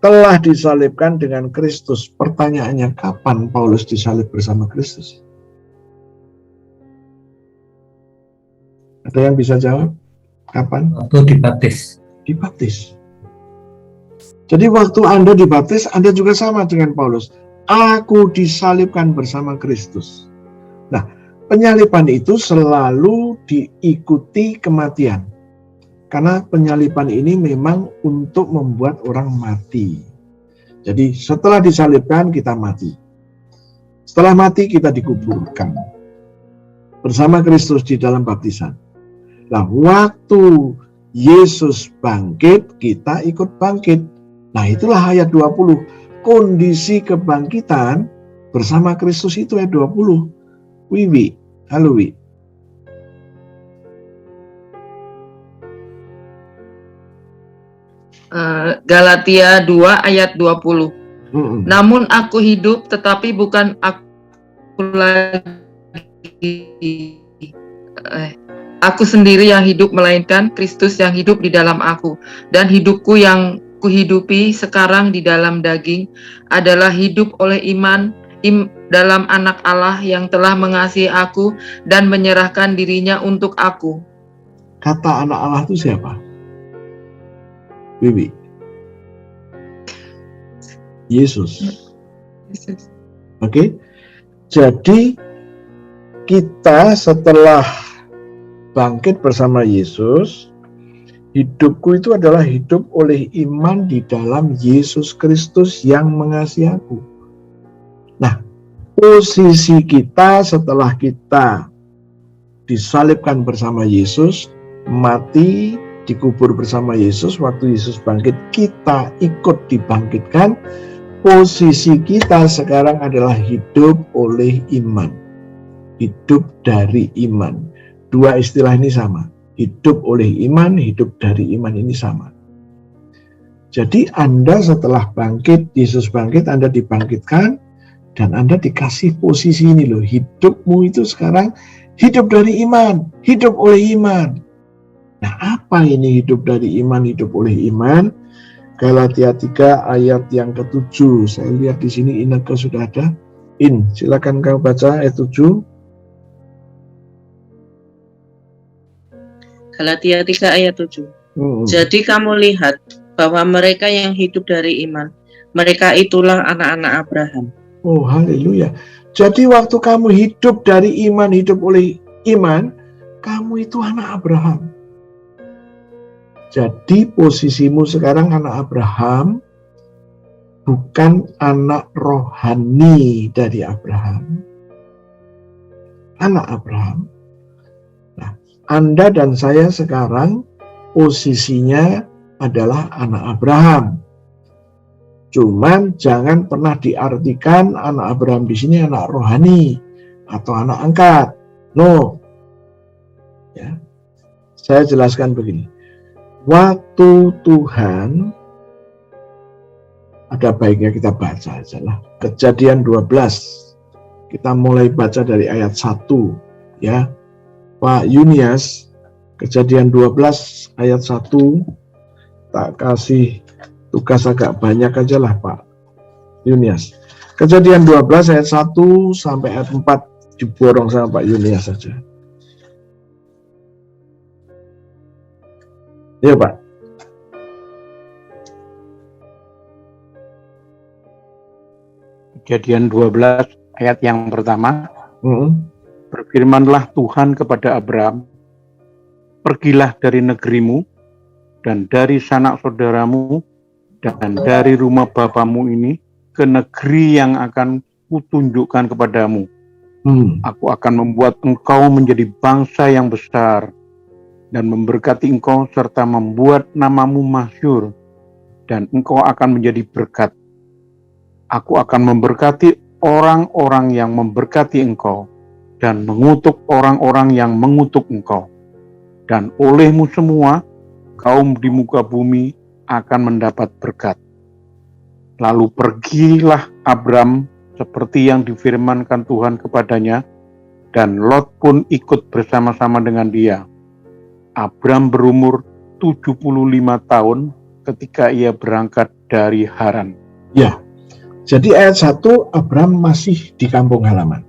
telah disalibkan dengan Kristus. Pertanyaannya, kapan Paulus disalib bersama Kristus? Ada yang bisa jawab? Kapan? Waktu dibaptis. Dibaptis. Jadi waktu Anda dibaptis, Anda juga sama dengan Paulus. Aku disalibkan bersama Kristus. Nah, penyaliban itu selalu diikuti kematian. Karena penyaliban ini memang untuk membuat orang mati. Jadi setelah disalibkan kita mati. Setelah mati kita dikuburkan bersama Kristus di dalam baptisan. Nah, waktu Yesus bangkit, kita ikut bangkit. Nah, itulah ayat 20. Kondisi kebangkitan bersama Kristus itu ayat 20. Wiwi, halo Wi. Galatia 2 ayat 20. Namun aku hidup, tetapi bukan aku lagi. Aku sendiri yang hidup, melainkan Kristus yang hidup di dalam aku. Dan hidupku yang kuhidupi sekarang di dalam daging adalah hidup oleh iman dalam Anak Allah yang telah mengasihi aku dan menyerahkan dirinya untuk aku. Kata Anak Allah itu siapa? Bibi. Yesus. Oke. Jadi kita setelah bangkit bersama Yesus, hidupku itu adalah hidup oleh iman di dalam Yesus Kristus yang mengasihi aku. Nah, posisi kita setelah kita disalibkan bersama Yesus, mati, dikubur bersama Yesus, waktu Yesus bangkit, kita ikut dibangkitkan. Posisi kita sekarang adalah hidup oleh iman. Hidup dari iman. Dua istilah ini sama. Hidup oleh iman, hidup dari iman ini sama. Jadi Anda setelah bangkit, Yesus bangkit, Anda dibangkitkan, dan Anda dikasih posisi ini loh. Hidupmu itu sekarang hidup dari iman, hidup oleh iman. Nah, apa ini hidup dari iman, hidup oleh iman? Galatia 3 ayat yang ke-7. Saya lihat di sini Ineke sudah ada. Silakan kau baca ayat 7. Galatia 3 ayat 7. Jadi kamu lihat bahwa mereka yang hidup dari iman, mereka itulah anak-anak Abraham. Oh, haleluya. Jadi waktu kamu hidup dari iman, hidup oleh iman, kamu itu anak Abraham. Jadi posisimu sekarang anak Abraham, bukan anak rohani dari Abraham. Anak Abraham. Nah, Anda dan saya sekarang posisinya adalah anak Abraham. Cuman jangan pernah diartikan anak Abraham di sini anak rohani atau anak angkat. No. Ya. Saya jelaskan begini. Waktu Tuhan, ada baiknya kita baca aja lah. Kejadian 12. Kita mulai baca dari ayat 1. Ya. Pak Yunias, Kejadian 12 ayat 1. Tak kasih tugas agak banyak aja lah Pak Yunias. Kejadian 12 ayat 1 sampai ayat 4 diborong sama Pak Yunias saja. Ya Pak. Kejadian 12 ayat yang pertama. Berfirmanlah Tuhan kepada Abraham, pergilah dari negerimu dan dari sanak saudaramu dan dari rumah bapamu ini ke negeri yang akan kutunjukkan kepadamu. Aku akan membuat engkau menjadi bangsa yang besar dan memberkati engkau serta membuat namamu masyhur dan engkau akan menjadi berkat. Aku akan memberkati orang-orang yang memberkati engkau dan mengutuk orang-orang yang mengutuk engkau. Dan olehmu semua kaum di muka bumi akan mendapat berkat. Lalu pergilah Abram seperti yang difirmankan Tuhan kepadanya, dan Lot pun ikut bersama-sama dengan dia. Abram berumur 75 tahun ketika ia berangkat dari Haran. Ya, jadi ayat 1 Abram masih di kampung halaman.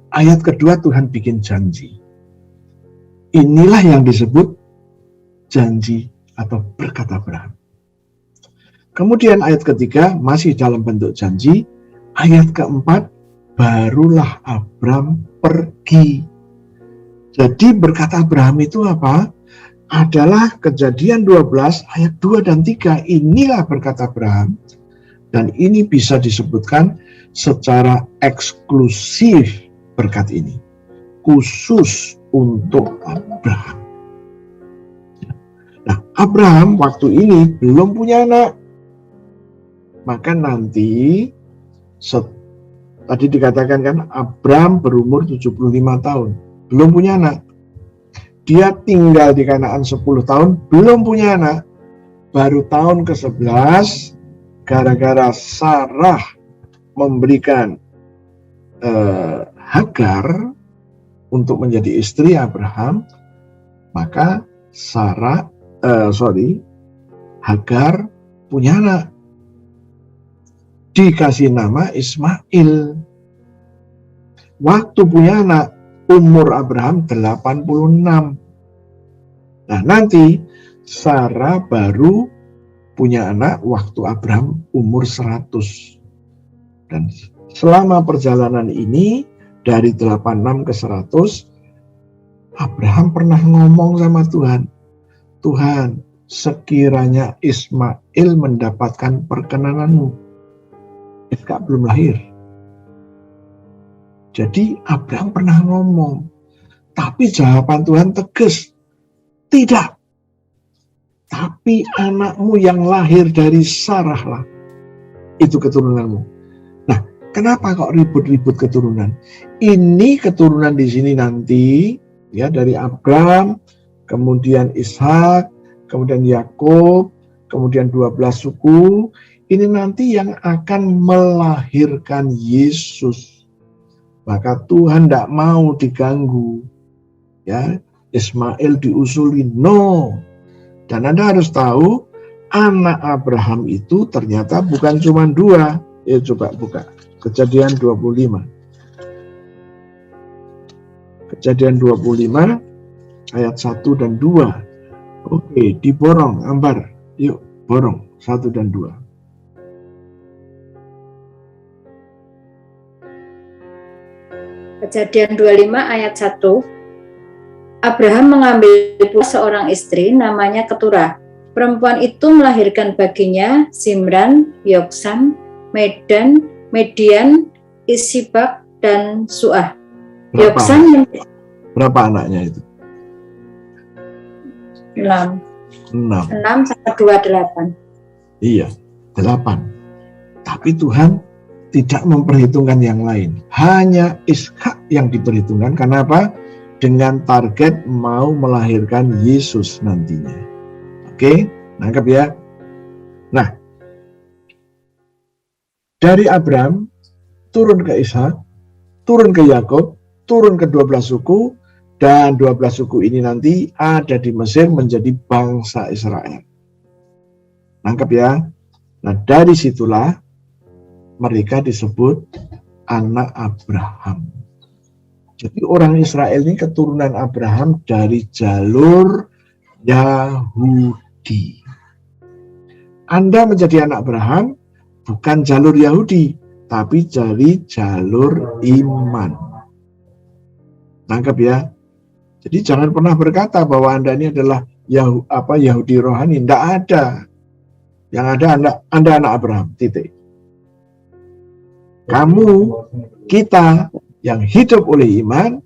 Ayat kedua Tuhan bikin janji. Inilah yang disebut janji atau berkat Abraham. Kemudian ayat ketiga masih dalam bentuk janji. Ayat keempat barulah Abram pergi. Jadi berkat Abraham itu apa? Adalah Kejadian 12 ayat 2 dan 3. Inilah berkat Abraham. Dan ini bisa disebutkan secara eksklusif berkat ini. Khusus untuk Abraham. Nah, Abraham waktu ini belum punya anak. Maka nanti tadi dikatakan kan Abram berumur 75 tahun, belum punya anak. Dia tinggal di Kanaan 10 tahun, belum punya anak. Baru tahun ke-11 gara-gara Sarah memberikan Hagar untuk menjadi istri Abraham, maka Hagar punya anak. Dikasih nama Ismail. Waktu punya anak, umur Abraham 86. Nah, nanti Sarah baru punya anak waktu Abraham umur 100. Dan selama perjalanan ini, dari 86 ke 100, Abraham pernah ngomong sama Tuhan, Tuhan, sekiranya Ismail mendapatkan perkenananmu. Ishak belum lahir. Jadi Abraham pernah ngomong, tapi jawaban Tuhan tegas, tidak. Tapi anakmu yang lahir dari Sarah lah, itu keturunanmu. Nah, kenapa kok ribut-ribut keturunan? Ini keturunan di sini nanti, ya, dari Abraham, kemudian Ishak, kemudian Yakub, kemudian 12 suku. Ini nanti yang akan melahirkan Yesus. Maka Tuhan tidak mau diganggu. Ya, Ismail diusuli, no. Dan Anda harus tahu, anak Abraham itu ternyata bukan cuma 2. Ya, coba buka. Kejadian 25. Kejadian 25 ayat 1 dan 2. Oke, diborong, Ambar. Yuk, borong 1 dan 2. Kejadian 25 ayat 1. Abraham mengambil pula seorang istri namanya Keturah. Perempuan itu melahirkan baginya Zimran, Yoksan, Median, Isibak, dan Suah. Yoksan berapa anaknya itu? 6 sama 2, 8. Iya, 8. Tapi Tuhan tidak memperhitungkan yang lain. Hanya Ishak yang diperhitungkan. Karena apa? Dengan target mau melahirkan Yesus nantinya. Oke, nangkep ya? Nah, dari Abraham turun ke Ishak, turun ke Yakub, turun ke 12 suku, dan 12 suku ini nanti ada di Mesir menjadi bangsa Israel. Nangkep ya? Nah, dari situlah mereka disebut anak Abraham. Jadi orang Israel ini keturunan Abraham dari jalur Yahudi. Anda menjadi anak Abraham bukan jalur Yahudi, tapi dari jalur iman. Nangkep ya? Jadi jangan pernah berkata bahwa Anda ini adalah Yahudi rohani. Tidak ada. Yang ada Anda anak Abraham. Titik. Kamu, kita yang hidup oleh iman,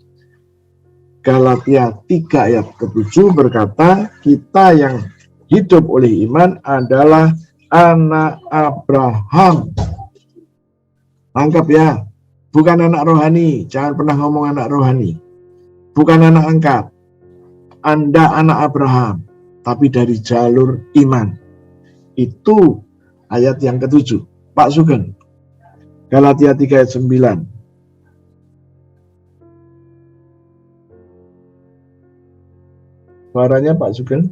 Galatia 3 ayat ke-7 berkata, kita yang hidup oleh iman adalah anak Abraham. Angkap ya, bukan anak rohani. Jangan pernah ngomong anak rohani. Bukan anak angkat. Anda anak Abraham, tapi dari jalur iman. Itu ayat yang ke-7. Pak Sugeng. Galatia 3 ayat 9. Suaranya Pak Sugeng.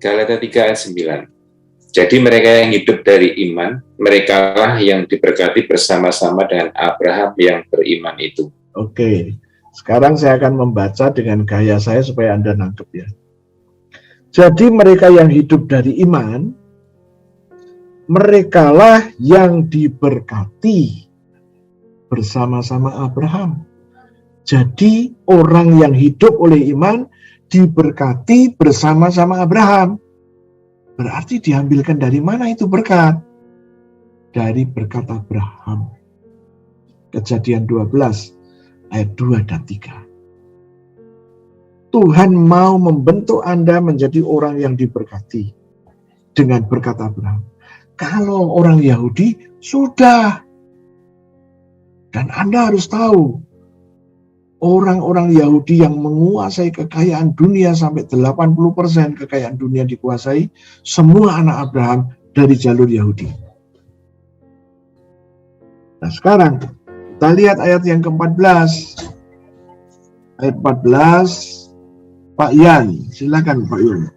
Galatia 3 ayat 9. Jadi mereka yang hidup dari iman, merekalah yang diberkati bersama-sama dengan Abraham yang beriman itu. Oke, sekarang saya akan membaca dengan gaya saya supaya Anda nangkep ya. Jadi mereka yang hidup dari iman, merekalah yang diberkati bersama-sama Abraham. Jadi orang yang hidup oleh iman diberkati bersama-sama Abraham. Berarti diambilkan dari mana itu berkat? Dari berkat Abraham. Kejadian 12 ayat 2 dan 3. Tuhan mau membentuk Anda menjadi orang yang diberkati dengan berkat Abraham. Kalau orang Yahudi, sudah. Dan Anda harus tahu, orang-orang Yahudi yang menguasai kekayaan dunia sampai 80% kekayaan dunia dikuasai, semua anak Abraham dari jalur Yahudi. Nah sekarang, kita lihat ayat yang ke-14. Ayat 14. Pak Yan, silakan Pak Yan.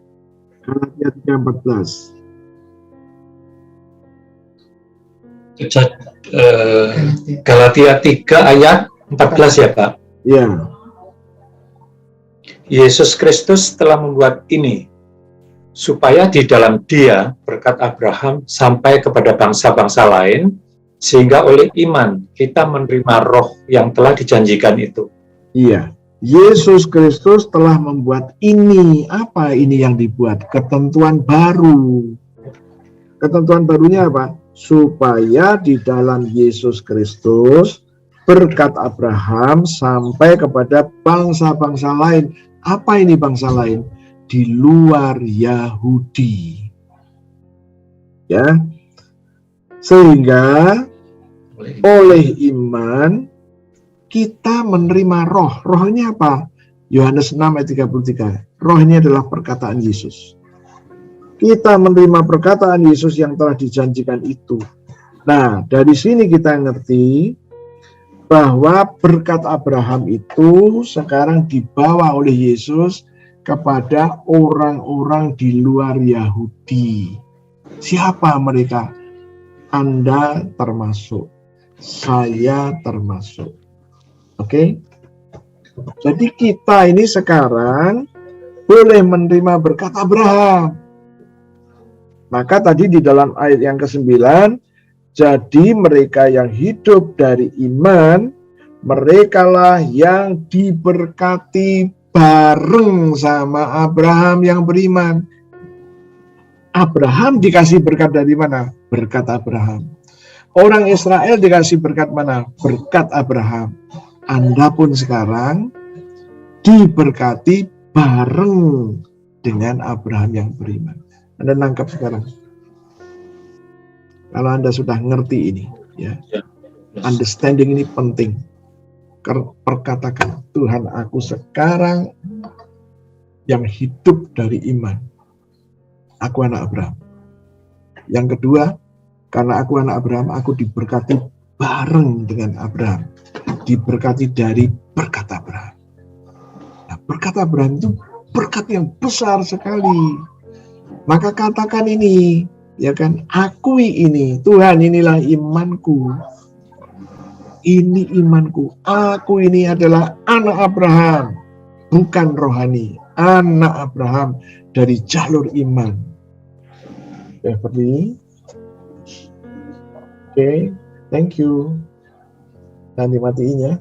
Galatia 3:14. Galatia 3 ayat 14 ya Pak? Ya. Yesus Kristus telah membuat ini, supaya di dalam Dia berkat Abraham sampai kepada bangsa-bangsa lain, sehingga oleh iman kita menerima roh yang telah dijanjikan itu. Iya. Yesus Kristus telah membuat ini. Apa ini yang dibuat? Ketentuan baru. Ketentuan barunya apa? Supaya di dalam Yesus Kristus berkat Abraham sampai kepada bangsa-bangsa lain. Apa ini bangsa lain? Di luar Yahudi. Ya. Sehingga oleh iman kita menerima roh. Rohnya apa? Yohanes 6 ayat 33. Roh ini adalah perkataan Yesus. Kita menerima perkataan Yesus yang telah dijanjikan itu. Nah, dari sini kita ngerti bahwa berkat Abraham itu sekarang dibawa oleh Yesus kepada orang-orang di luar Yahudi. Siapa mereka? Anda termasuk, saya termasuk. Oke? Jadi kita ini sekarang boleh menerima berkat Abraham. Maka tadi di dalam ayat yang ke-9, jadi mereka yang hidup dari iman, merekalah yang diberkati bareng sama Abraham yang beriman. Abraham dikasih berkat dari mana? Berkat Abraham. Orang Israel dikasih berkat mana? Berkat Abraham. Anda pun sekarang diberkati bareng dengan Abraham yang beriman. Anda nangkap sekarang? Kalau Anda sudah ngerti ini, ya, understanding ini penting. Perkatakan, Tuhan, aku sekarang yang hidup dari iman. Aku anak Abraham. Yang kedua, karena aku anak Abraham, aku diberkati bareng dengan Abraham. Diberkati dari berkat Abraham. Nah, berkat Abraham itu berkat yang besar sekali. Maka katakan ini, ya kan, akui ini, Tuhan, inilah imanku. Ini imanku. Aku ini adalah anak Abraham, bukan rohani. Anak Abraham dari jalur iman. Beverly. Oke, thank you. Nanti matiin ya.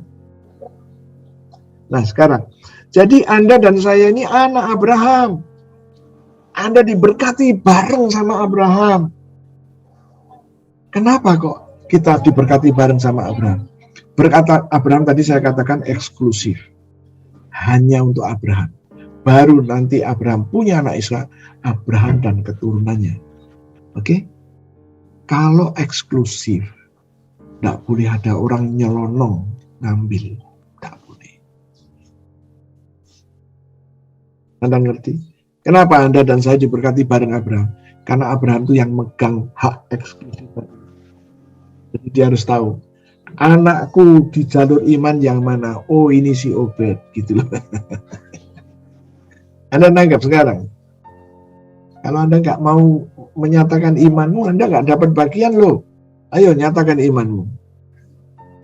Nah sekarang, jadi Anda dan saya ini anak Abraham. Anda diberkati bareng sama Abraham. Kenapa kok kita diberkati bareng sama Abraham? Berkata Abraham tadi saya katakan eksklusif. Hanya untuk Abraham. Baru nanti Abraham punya anak Ishak, Abraham dan keturunannya. Oke? Kalau eksklusif, tidak boleh ada orang nyelonong ngambil. Tidak boleh. Anda ngerti? Kenapa Anda dan saya diberkati bareng Abraham? Karena Abraham itu yang megang hak eksklusif. Jadi dia harus tahu, anakku di jalur iman yang mana? Oh, ini si Obed, gitu loh. Anda nanggap sekarang? Kalau Anda nggak mau menyatakan imanmu, Anda nggak dapat bagian loh. Ayo nyatakan imanmu.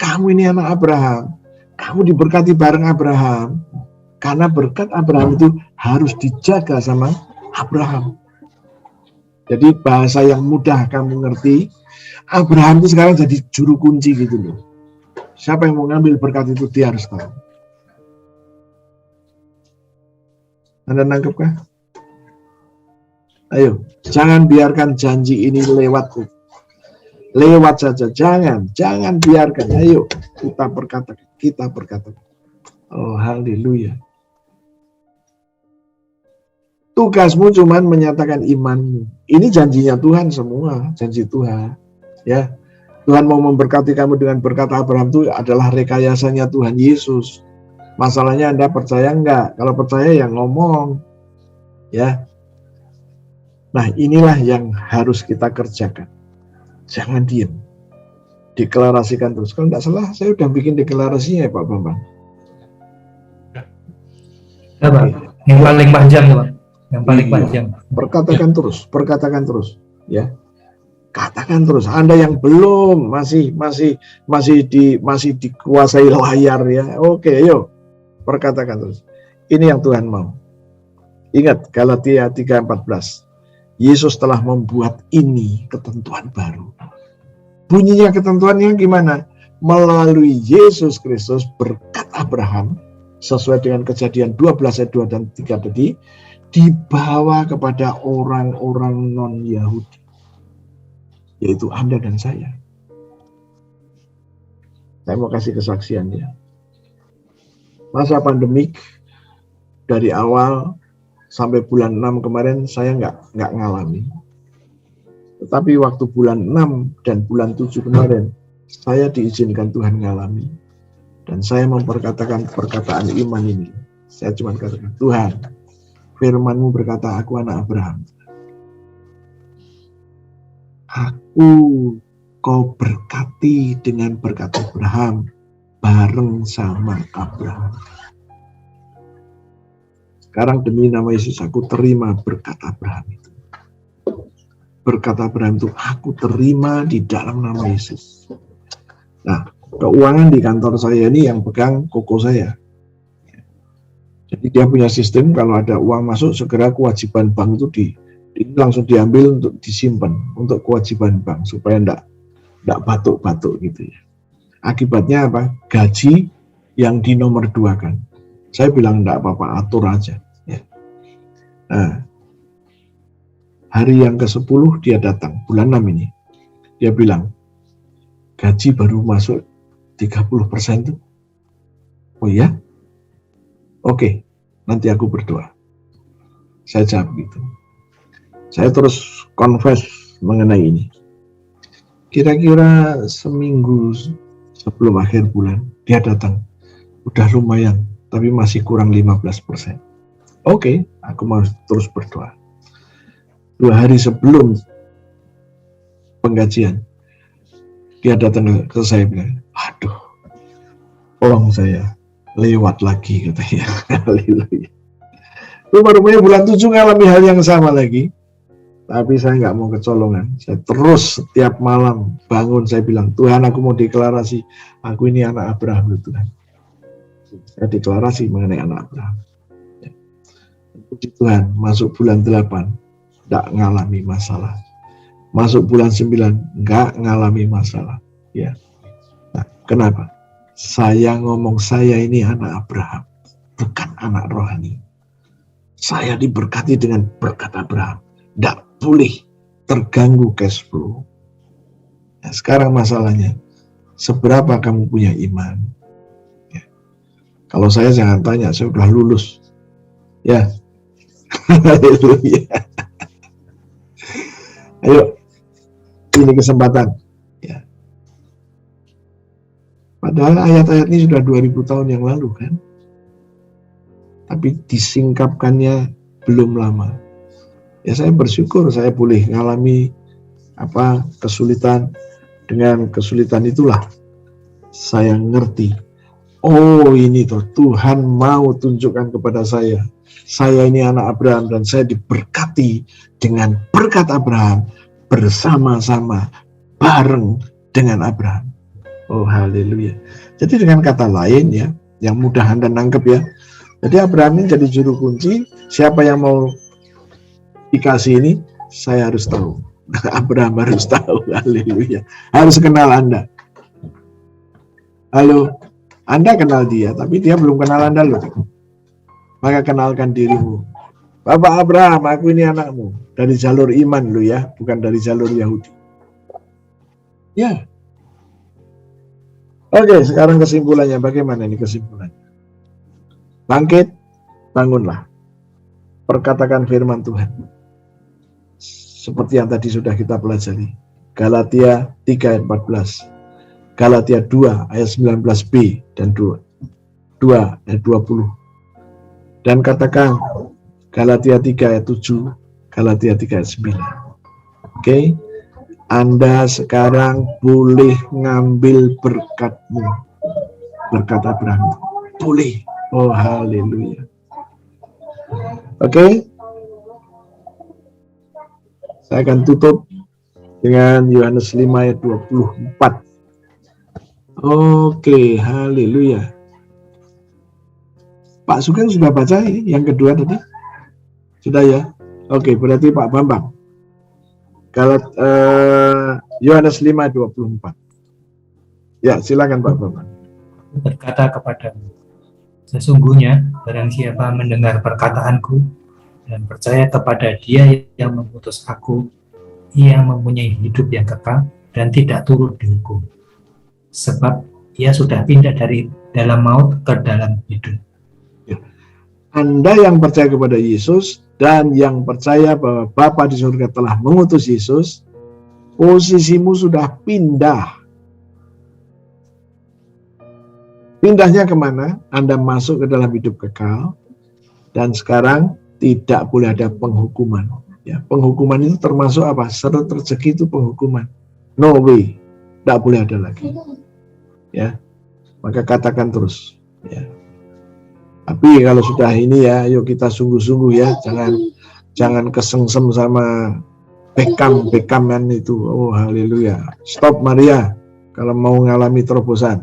Kamu ini anak Abraham. Kamu diberkati bareng Abraham. Karena berkat Abraham itu harus dijaga sama Abraham. Jadi bahasa yang mudah kamu ngerti, Abraham itu sekarang jadi juru kunci gitu loh. Siapa yang mau ngambil berkat itu dia harus tahu. Anda nangkep kah? Ayo, jangan biarkan janji ini lewat saja. Jangan biarkan. Ayo, kita berkata. Oh, haleluya. Tugasmu cuman menyatakan imanmu. Ini janjinya Tuhan semua, janji Tuhan. Ya, Tuhan mau memberkati kamu dengan berkat Abraham itu adalah rekayasanya Tuhan Yesus. Masalahnya Anda percaya enggak? Kalau percaya ya ngomong. Ya. Nah, inilah yang harus kita kerjakan. Jangan diam. Deklarasikan terus. Kalau enggak salah, saya udah bikin deklarasinya ya Pak Bambang. Ya, Pak. Yang paling panjang, Pak. Yang paling panjang. Perkatakan terus, ya. Katakan terus. Anda yang belum masih dikuasai layar ya. Oke, ayo. Perkatakan terus. Ini yang Tuhan mau. Ingat Galatia 3:14. Yesus telah membuat ini ketentuan baru. Bunyinya ketentuannya gimana? Melalui Yesus Kristus berkat Abraham sesuai dengan Kejadian 12 ayat 2 dan 3 tadi dibawa kepada orang-orang non-Yahudi, yaitu Anda dan saya. Saya mau kasih kesaksiannya. Masa pandemik dari awal sampai bulan 6 kemarin saya nggak ngalami. Tetapi waktu bulan 6 dan bulan 7 kemarin saya diizinkan Tuhan ngalami. Dan saya memperkatakan perkataan iman ini. Saya cuma katakan, Tuhan, firman-Mu berkata, aku anak Abraham. Aku kau berkati dengan berkat Abraham bareng sama Abraham. Sekarang demi nama Yesus aku terima berkat Abraham itu. berkat Abraham itu, aku terima di dalam nama Yesus. Nah, keuangan di kantor saya ini yang pegang koko saya. Jadi dia punya sistem, kalau ada uang masuk, segera kewajiban bank itu langsung diambil untuk disimpan, untuk kewajiban bank, supaya enggak batuk-batuk gitu ya. Akibatnya apa? Gaji yang dinomor 2 kan. Saya bilang enggak apa-apa, atur aja. Ya. Nah, hari yang ke-10 dia datang, bulan 6 ini. Dia bilang, gaji baru masuk 30% tuh. Oh ya? Oke, nanti aku berdoa. Saya jawab gitu. Saya terus confess mengenai ini. Kira-kira seminggu sebelum akhir bulan, dia datang. Udah lumayan, tapi masih kurang 15%. Oke, aku mau terus berdoa. 2 hari sebelum penggajian, dia datang ke saya bilang, aduh, tolong saya lewat lagi katanya. Haleluya. Rupanya bulan 7 ngalami hal yang sama lagi. Tapi saya nggak mau kecolongan. Saya terus setiap malam bangun, saya bilang, Tuhan, aku mau deklarasi, aku ini anak Abraham, Tuhan. Saya deklarasi mengenai anak Abraham. Ya. Puji Tuhan, masuk bulan 8, nggak ngalami masalah. Masuk bulan 9, nggak ngalami masalah. Ya. Nah, kenapa? Saya ngomong, saya ini anak Abraham, bukan anak rohani. Saya diberkati dengan berkat Abraham. Nggak boleh terganggu cash flow. Nah, sekarang masalahnya, seberapa kamu punya iman? Ya. Kalau saya jangan tanya, saya sudah lulus. Ya, haleluya. Ayo, ini kesempatan. Ya. Padahal ayat-ayat ini sudah 2000 tahun yang lalu kan? Tapi disingkapkannya belum lama. Ya, saya bersyukur saya boleh ngalami kesulitan. Dengan kesulitan itulah saya ngerti, oh ini tuh Tuhan mau tunjukkan kepada saya ini anak Abraham dan saya diberkati dengan berkat Abraham, bersama-sama bareng dengan Abraham. Oh haleluya. Jadi dengan kata lain ya, yang mudah Anda nangkep ya, jadi Abraham ini jadi juru kunci. Siapa yang mau dikasih ini, saya harus tahu. Abraham harus tahu. Haleluya. Harus kenal Anda. Halo, Anda kenal dia, tapi dia belum kenal Anda loh. Maka kenalkan dirimu. Bapak Abraham, aku ini anakmu. Dari jalur iman lo ya, bukan dari jalur Yahudi. Ya. Oke, sekarang kesimpulannya. Bagaimana ini kesimpulannya? Bangkit, bangunlah. Perkatakan firman Tuhan. Seperti yang tadi sudah kita pelajari. Galatia 3 ayat 14. Galatia 2 ayat 19b dan 2 ayat 20. Dan katakan Galatia 3 ayat 7, Galatia 3 ayat 9. Oke. Anda sekarang boleh ngambil berkatmu. Berkat Abraham. Boleh. Oh haleluya. Oke. Saya akan tutup dengan Yohanes 5 ayat 24. Oke, haleluya. Pak Sugeng sudah baca ini yang kedua tadi? Sudah ya? Oke, berarti Pak Bambang. Yohanes 5 ayat 24. Ya, silakan Pak Bambang. Berkata kepadamu, sesungguhnya barang siapa mendengar perkataanku dan percaya kepada Dia yang mengutus aku, ia mempunyai hidup yang kekal dan tidak turut dihukum. Sebab ia sudah pindah dari dalam maut ke dalam hidup. Ya. Anda yang percaya kepada Yesus dan yang percaya bahwa Bapa di surga telah mengutus Yesus, posisimu sudah pindah. Pindahnya kemana? Anda masuk ke dalam hidup kekal dan sekarang tidak boleh ada penghukuman. Ya, penghukuman itu termasuk apa? Syarat rezeki itu penghukuman. No way, tidak boleh ada lagi. Ya, maka katakan terus. Ya. Tapi kalau sudah ini ya, yuk kita sungguh-sungguh ya, jangan kesengsem sama Beckham itu. Oh, haleluya. Stop Maria kalau mau ngalami terobosan.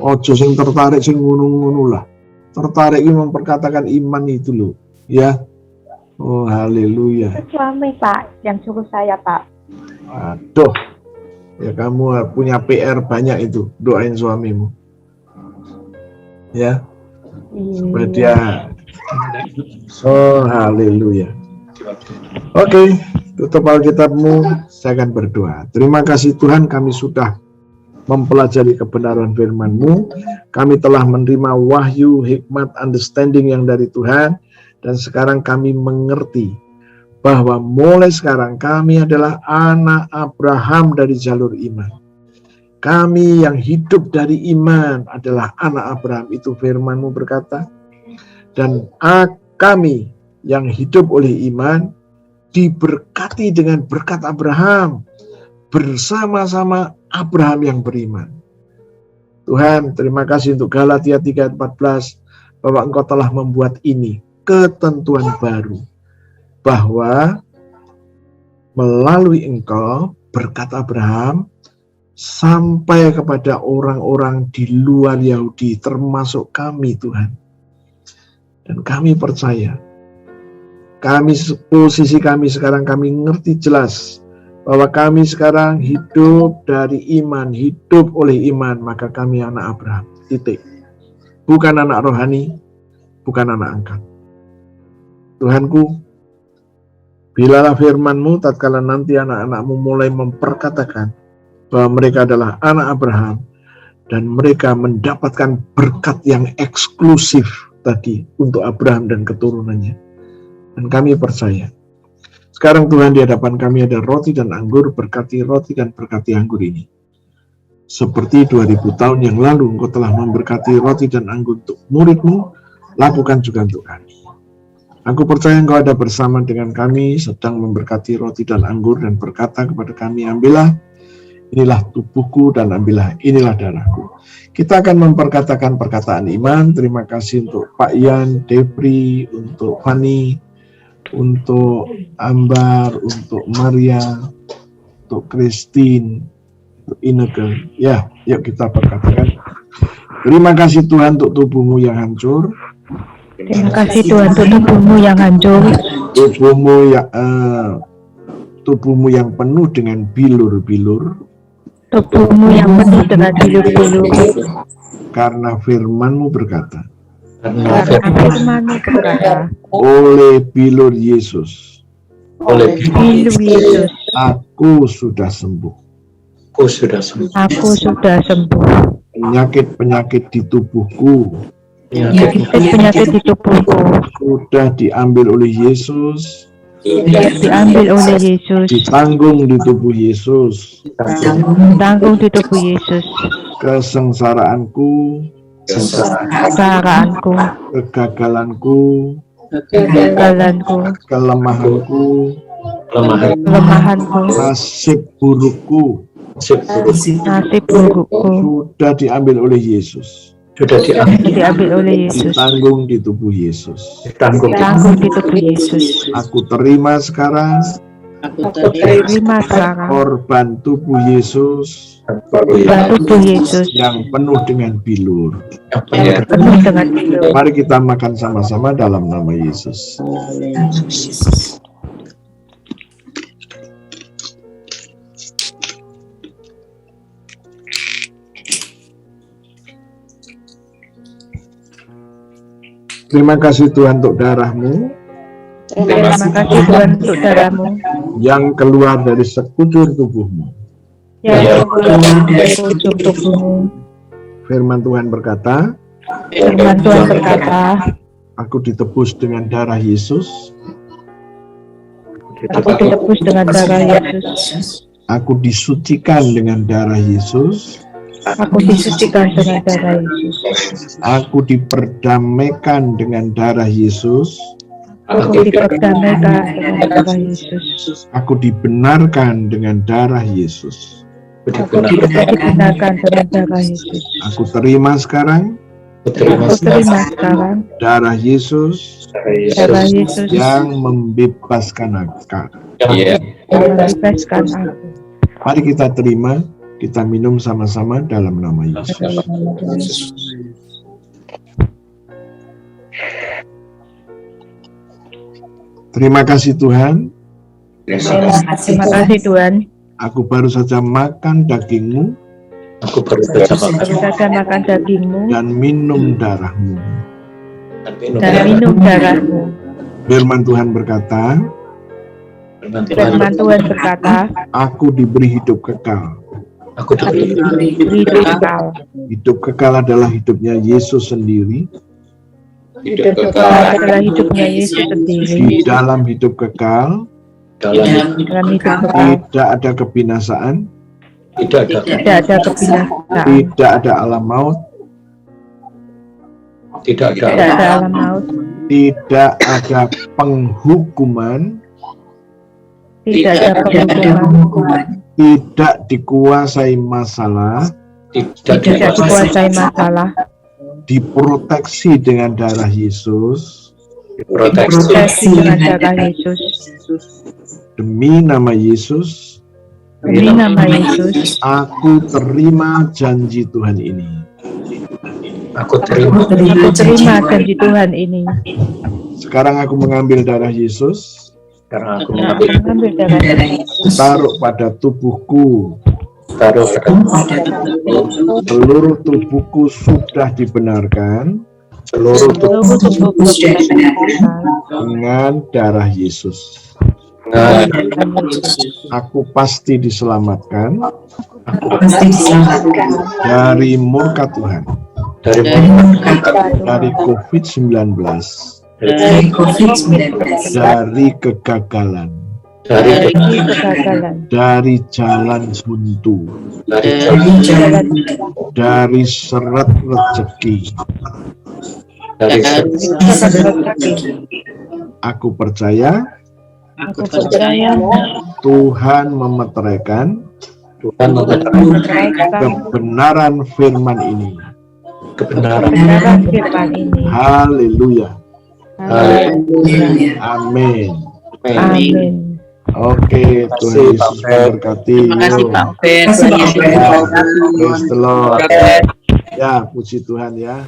Ojo sing tertarik sing ngono-ngono lah. Tertarik ini memperkatakan iman itu loh, ya. Oh, haleluya. Suami Pak yang suruh saya Pak. Aduh, ya kamu punya PR banyak itu, doain suamimu, ya, supaya dia. Oh, haleluya. Oke, tutup Alkitabmu, saya akan berdoa. Terima kasih Tuhan, kami sudah mempelajari kebenaran firman-Mu. Kami telah menerima wahyu, hikmat, understanding yang dari Tuhan, dan sekarang kami mengerti bahwa mulai sekarang kami adalah anak Abraham dari jalur iman. Kami yang hidup dari iman adalah anak Abraham, itu firman-Mu berkata. Dan kami yang hidup oleh iman diberkati dengan berkat Abraham bersama-sama Abraham yang beriman. Tuhan, terima kasih untuk Galatia 3:14 bahwa Engkau telah membuat ini ketentuan baru, bahwa melalui Engkau berkat Abraham sampai kepada orang-orang di luar Yahudi, termasuk kami Tuhan. Dan kami percaya, posisi kami sekarang, kami ngerti jelas bahwa kami sekarang hidup dari iman, hidup oleh iman, maka kami anak Abraham, titik. Bukan anak rohani, bukan anak angkat. Tuhanku, bilalah firman-Mu tatkala nanti anak-anak-Mu mulai memperkatakan bahwa mereka adalah anak Abraham, dan mereka mendapatkan berkat yang eksklusif tadi untuk Abraham dan keturunannya. Dan kami percaya. Sekarang Tuhan, di hadapan kami ada roti dan anggur, berkati roti dan berkati anggur ini. Seperti 2000 tahun yang lalu Engkau telah memberkati roti dan anggur untuk murid-Mu, lakukan juga untuk kami. Aku percaya Engkau ada bersama dengan kami, sedang memberkati roti dan anggur, dan berkata kepada kami, ambillah, inilah tubuhku, dan ambillah, inilah darahku. Kita akan memperkatakan perkataan iman. Terima kasih untuk Pak Ian, Depri, untuk Fani, untuk Ambar, untuk Maria, untuk Christine, untuk Ineke. Ya, yuk kita perkatakan. Terima kasih Tuhan untuk tubuhmu yang hancur. Terima kasih Tuhan untuk tubuhmu yang hancur. Tubuhmu yang penuh dengan bilur-bilur. Tubuhmu yang penuh dengan bilur-bilur. Karena firman-Mu berkata. Oleh bilur Yesus. Aku sudah sembuh. Aku sudah sembuh. Penyakit-penyakit di tubuhku. Penyakit di tubuhku sudah diambil oleh Yesus. Ditanggung di tubuh Yesus. Kesengsaraanku, kegagalanku, kelemahanku, nasib burukku sudah diambil oleh Yesus. Ditanggung di tubuh Yesus. Aku terima sekarang. Korban tubuh Yesus. Yang penuh dengan bilur. Mari kita makan sama-sama dalam nama Yesus. Terima kasih Tuhan untuk darah-Mu. Terima kasih Tuhan untuk darah-Mu yang keluar dari sekujur tubuh-Mu. Firman Tuhan berkata, aku ditebus dengan darah Yesus. Aku disucikan dengan darah Yesus. Aku diperdamaikan dengan darah Yesus. Aku dibenarkan dengan darah Yesus. Aku terima sekarang darah Yesus yang membebaskan Iya. Bebaskan aku. Mari kita terima, kita minum sama-sama dalam nama Yesus. Terima kasih Tuhan. Terima kasih Tuhan. Aku baru saja makan daging-Mu. Aku baru saja makan daging-Mu dan minum darah-Mu. Firman Tuhan berkata, aku diberi hidup kekal. Hidup kekal adalah hidupnya Yesus sendiri. Di dalam hidup kekal, tidak ada kebinasaan, tidak ada alam maut, tidak ada penghukuman, tidak dikuasai masalah, diproteksi dengan darah Yesus. Demi nama Yesus, aku terima janji Tuhan ini. Aku terima janji Tuhan ini. Sekarang aku mengambil darah Yesus. Taruh pada tubuhku. Seluruh tubuhku sudah dibenarkan dengan darah Yesus. Aku pasti diselamatkan dari murka Tuhan, dari COVID-19, dari kegagalan, dari jalan buntu, dari seret rezeki. Aku percaya Tuhan memeteraikan kebenaran firman ini. Haleluya. Amin. Oke, Tuhan Yesus memberkati. Terima kasih Pak Ben. Praise the Lord. Ya, puji Tuhan ya.